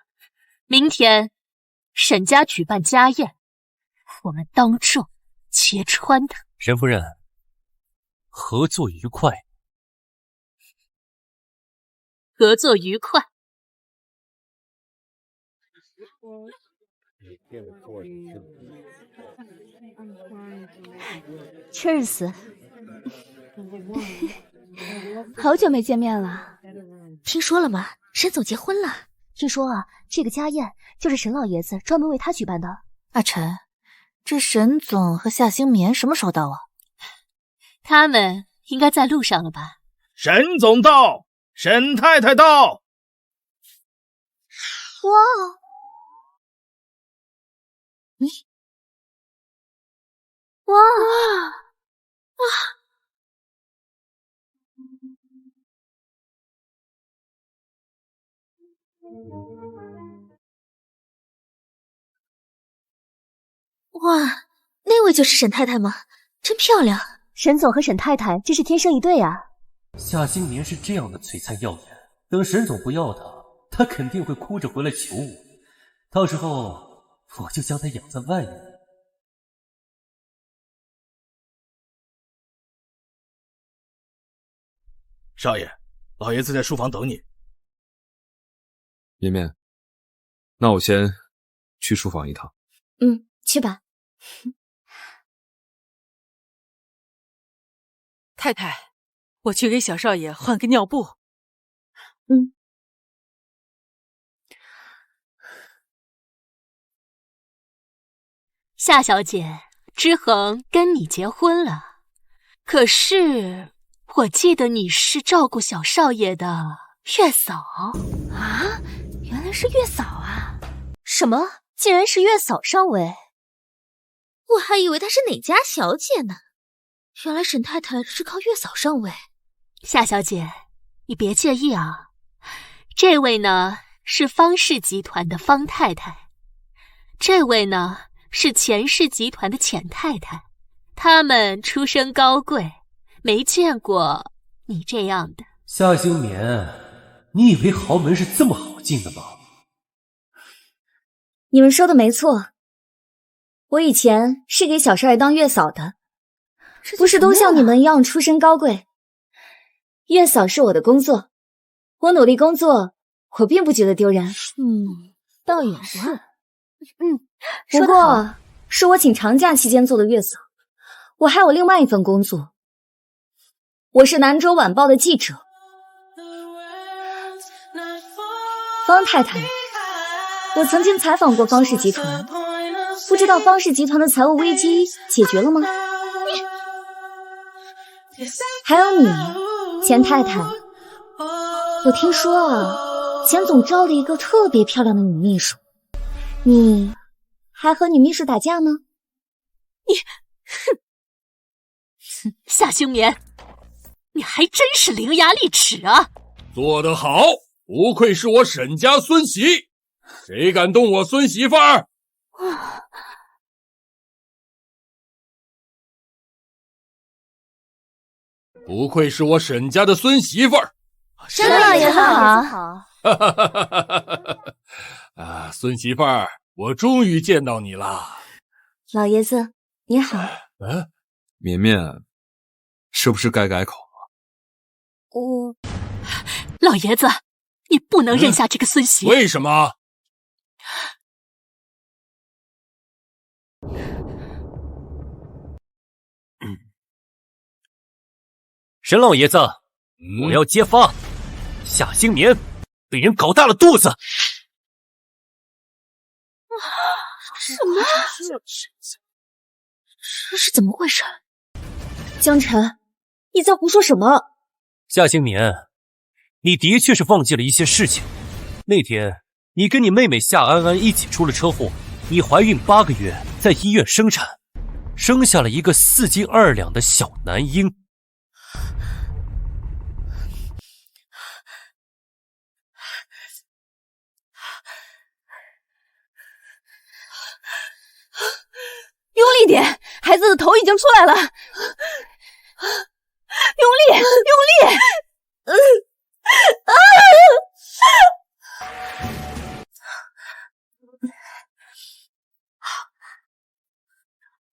明天沈家举办家宴，我们当众揭穿他。沈夫人，合作愉快。合作愉快。Cheers！ 好久没见面了。听说了吗？沈总结婚了。听说啊，这个家宴就是沈老爷子专门为他举办的。阿晨，这沈总和夏星棉什么时候到啊？他们应该在路上了吧？沈总到，沈太太到。哇！哇！哇，那位就是沈太太吗？真漂亮！沈总和沈太太真是天生一对啊！夏星棉是这样的璀璨耀眼，等沈总不要她，她肯定会哭着回来求我，到时候我就将她养在外面。少爷，老爷子在书房等你。绵绵，那我先去书房一趟。去吧。太太，我去给小少爷换个尿布。夏小姐，之恒跟你结婚了，可是我记得你是照顾小少爷的月嫂啊，原来是月嫂啊！什么？竟然是月嫂上位？我还以为她是哪家小姐呢。原来沈太太是靠月嫂上位。夏小姐，你别介意啊。这位呢是方氏集团的方太太，这位呢是钱氏集团的钱太太，他们出身高贵，没见过你这样的。夏星棉，你以为豪门是这么好进的吗？你们说的没错，我以前是给小少爷当月嫂的，不是都像你们一样出身高贵。月嫂是我的工作，我努力工作，我并不觉得丢人。倒也是。不过是我请长假期间做的月嫂，我还有另外一份工作，我是南州晚报的记者。方太太，我曾经采访过方氏集团，不知道方氏集团的财务危机解决了吗？还有你，钱太太，我听说啊，钱总招了一个特别漂亮的女秘书，你还和女秘书打架呢？夏星棉，你还真是伶牙俐齿啊！做得好，不愧是我沈家孙媳，谁敢动我孙媳妇儿？不愧是我沈家的孙媳妇儿。沈老爷子好。啊，孙媳妇儿，我终于见到你了。老爷子你好。绵绵，是不是该改口了？老爷子，你不能认下这个孙媳。为什么？沈老爷子，我要揭发夏星棉被人搞大了肚子。什么？这是怎么回事？江晨，你在胡说什么？夏星棉，你的确是忘记了一些事情。那天你跟你妹妹夏安安一起出了车祸，你怀孕8个月，在医院生产，生下了一个4斤2两的小男婴。用力点，孩子的头已经出来了。用力，用力！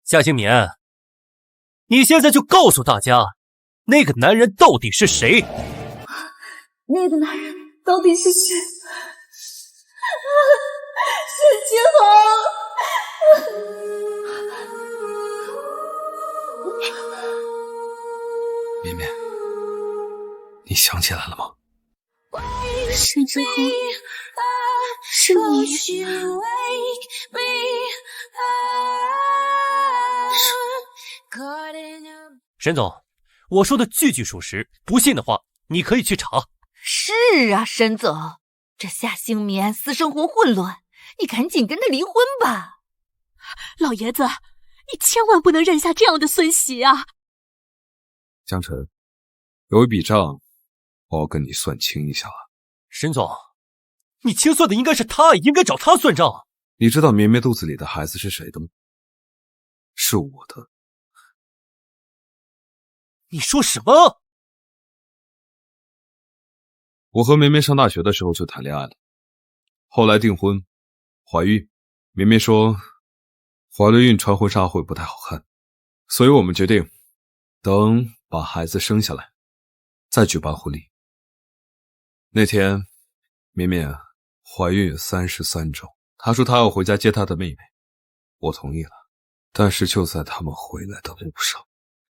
夏星棉，你现在就告诉大家，那个男人到底是谁？那个男人到底是谁？沈清红。绵绵，你想起来了吗？沈之恒，是你。沈总，我说的句句属实，不信的话，你可以去查。是啊，沈总，这夏兴眠私生活混乱，你赶紧跟他离婚吧。老爷子，你千万不能认下这样的孙媳啊！江晨，有一笔账，我要跟你算清一下。沈总，你清算的应该是他，应该找他算账。你知道绵绵肚子里的孩子是谁的吗？是我的。你说什么？我和绵绵上大学的时候就谈恋爱了，后来订婚，怀孕。绵绵说怀了孕穿婚纱会不太好看，所以我们决定等把孩子生下来再举办婚礼。那天绵绵怀孕33周，她说她要回家接她的妹妹，我同意了。但是就在他们回来的路上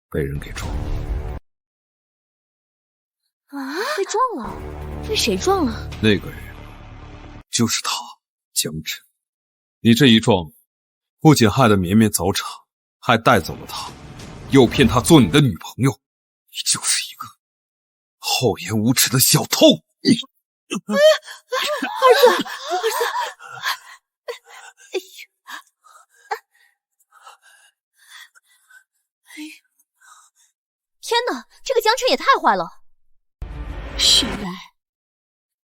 被人给撞了。被撞了？被谁撞了？那个人就是他，江晨。你这一撞不仅害得绵绵早产，还带走了她，又骗她做你的女朋友，你就是一个厚颜无耻的小偷！你儿子，哎呦！天哪，这个江晨也太坏了！原来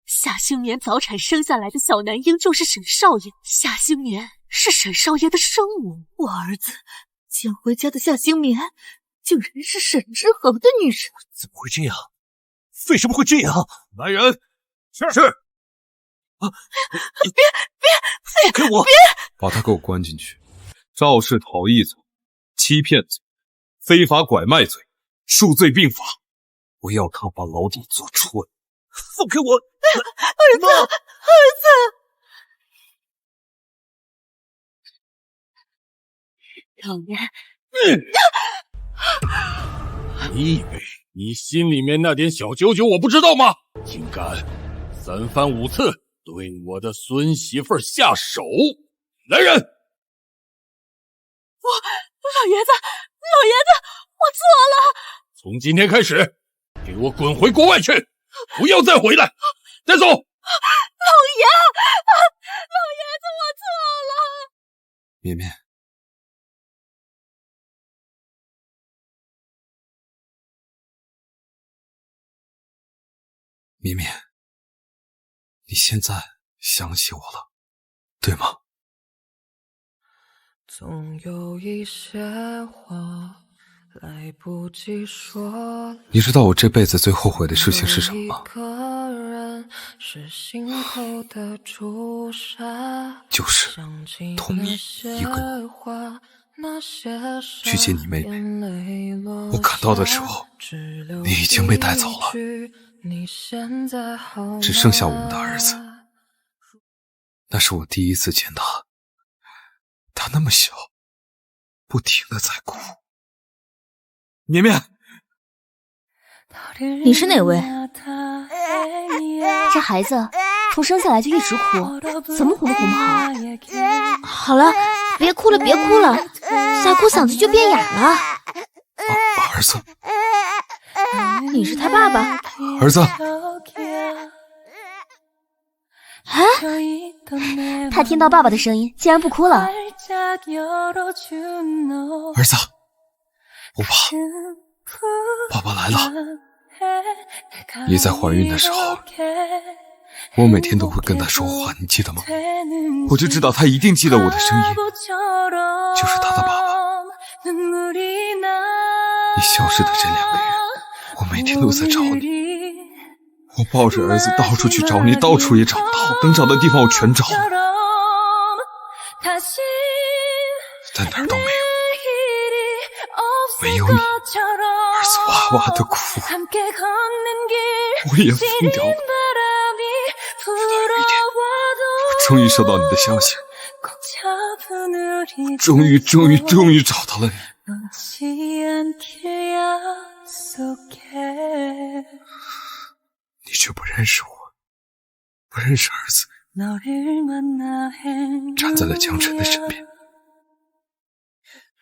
夏兴眠早产生下来的小男婴就是沈少爷，夏兴眠是沈少爷的生母。我儿子捡回家的夏兴眠，竟然是沈之恒的女人！怎么会这样？为什么会这样？来人！是。啊！别给我！把他给我关进去！肇事逃逸罪、欺骗罪、非法拐卖罪，数罪并罚。我要他把牢底坐穿！放开我！儿子，儿子！老爷，你以为你心里面那点小九九我不知道吗？竟敢3番5次对我的孙媳妇下手！来人！老爷子，我错了。从今天开始，给我滚回国外去，不要再回来！带走！老爷子，我错了。绵绵，绵绵，你现在想起我了，对吗？总有一些话来不及说。你知道我这辈子最后悔的事情是什么吗？就是同意一个人去见你妹妹。我赶到的时候，你已经被带走了，只剩下我们的儿子。那是我第一次见他，他那么小，不停地在哭。绵绵，你是哪位？这孩子从生下来就一直哭，怎么哄都哄不好。好了，别哭了，再哭嗓子就变哑了。儿子，你是他爸爸？儿子。啊！他听到爸爸的声音，竟然不哭了。儿子，不怕，爸爸来了。你在怀孕的时候，我每天都会跟他说话，你记得吗？我就知道他一定记得我的声音，就是他的爸爸。你消失的这2个月，我每天都在找你。我抱着儿子到处去找你，到处也找不到，能找的地方我全找了，但哪儿都没有，没有你。儿子哇哇的哭，我也疯掉了。直到有一天，我终于收到你的消息，我终于找到了你。你却不认识我，不认识儿子，站在了江晨的身边。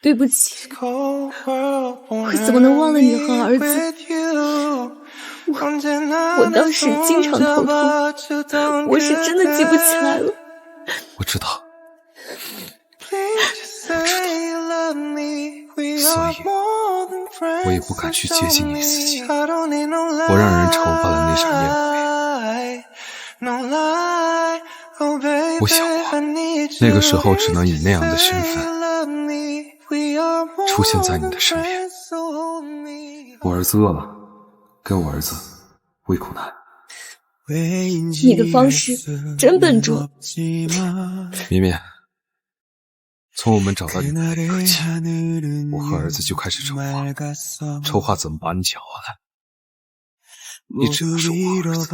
对不起，我怎么能忘了你和儿子？我当时经常头痛，我是真的记不起来了。我知道，所以我也不敢去接近你自己。我让人筹办了那场宴会，我想过，那个时候只能以那样的身份出现在你的身边。我儿子饿了，跟我儿子喂口奶。你的方式真笨拙。绵绵，从我们找到你的那刻起，我和儿子就开始筹划，筹划怎么把你抢回来。你只能是我儿子。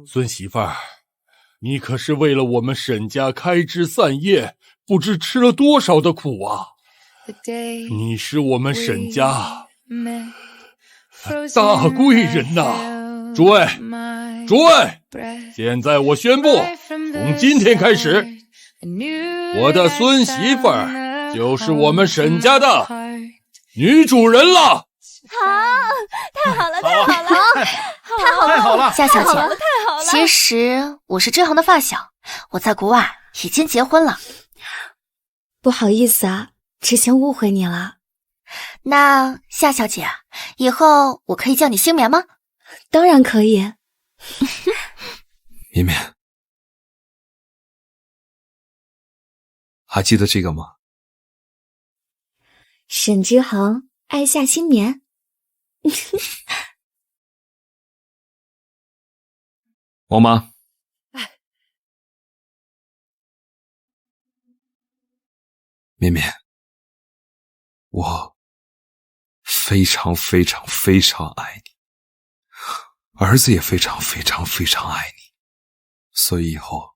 孙媳妇儿，你可是为了我们沈家开枝散叶，不知吃了多少的苦啊！你是我们沈家大贵人呐！诸位，现在我宣布，从今天开始，我的孙媳妇儿就是我们沈家的女主人了。好，太好了，太好了，太好了，夏小姐，太好了，其实我是志恒的发小，我在国外已经结婚了。不好意思啊，之前误会你了。那夏小姐，以后我可以叫你星棉吗？当然可以。绵绵，还记得这个吗？沈之恒爱夏新棉。王妈，绵绵，我非常非常非常爱你，儿子也非常非常非常爱你，所以以后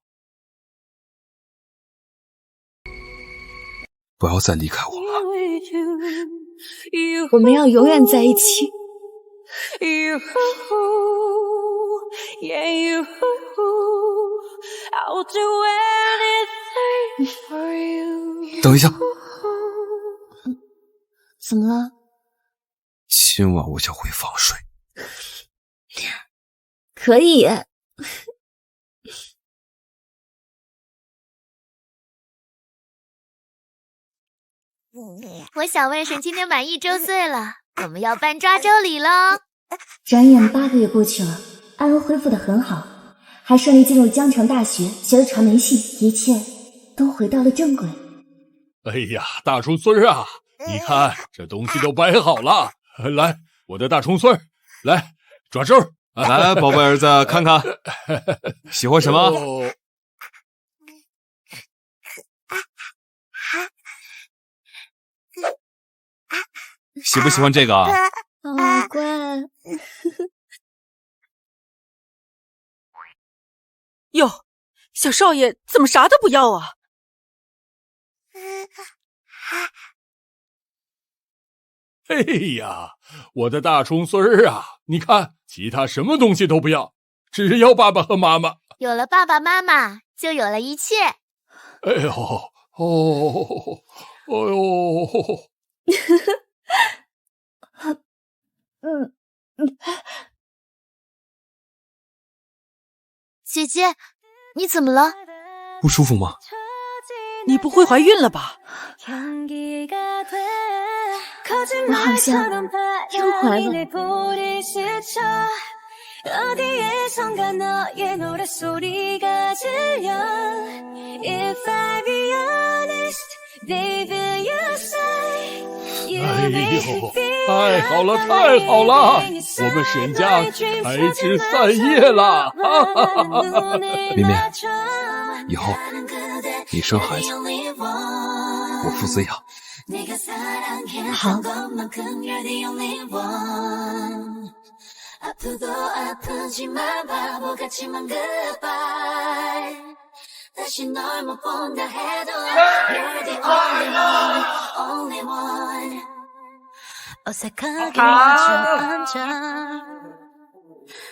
不要再离开我了。我们要永远在一起。等一下，怎么了？今晚我就回房睡。可以。我小外甥今年满1周岁了，我们要办抓周礼喽！转眼8个月过去了，安恩恢复得很好，还顺利进入江城大学学了传媒系，一切都回到了正轨。哎呀，大重孙儿啊，你看这东西都摆好了，来，我的大重孙儿，来抓周。来，宝贝儿子，看看喜欢什么？喜不喜欢这个啊？好乖。哟，小少爷怎么啥都不要啊？哎呀，我的大重孙儿啊，你看，其他什么东西都不要，只要爸爸和妈妈。有了爸爸妈妈，就有了一切。哎呦，哎呦。姐姐，你怎么了？不舒服吗？你不会怀孕了吧？我好像又怀了。哎呦，太好了，太好了！我们沈家开枝散叶了！绵绵，以后你生孩子，我负责养。好。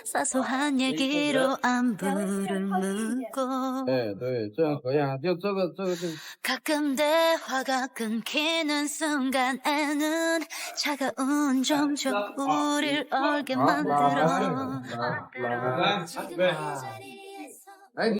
사소한 얘기로 안부를 묻고 对，这样可以啊，就这个 가끔 대화가 끊기는 순간에는 차가운 정적 우릴 얼게 만들어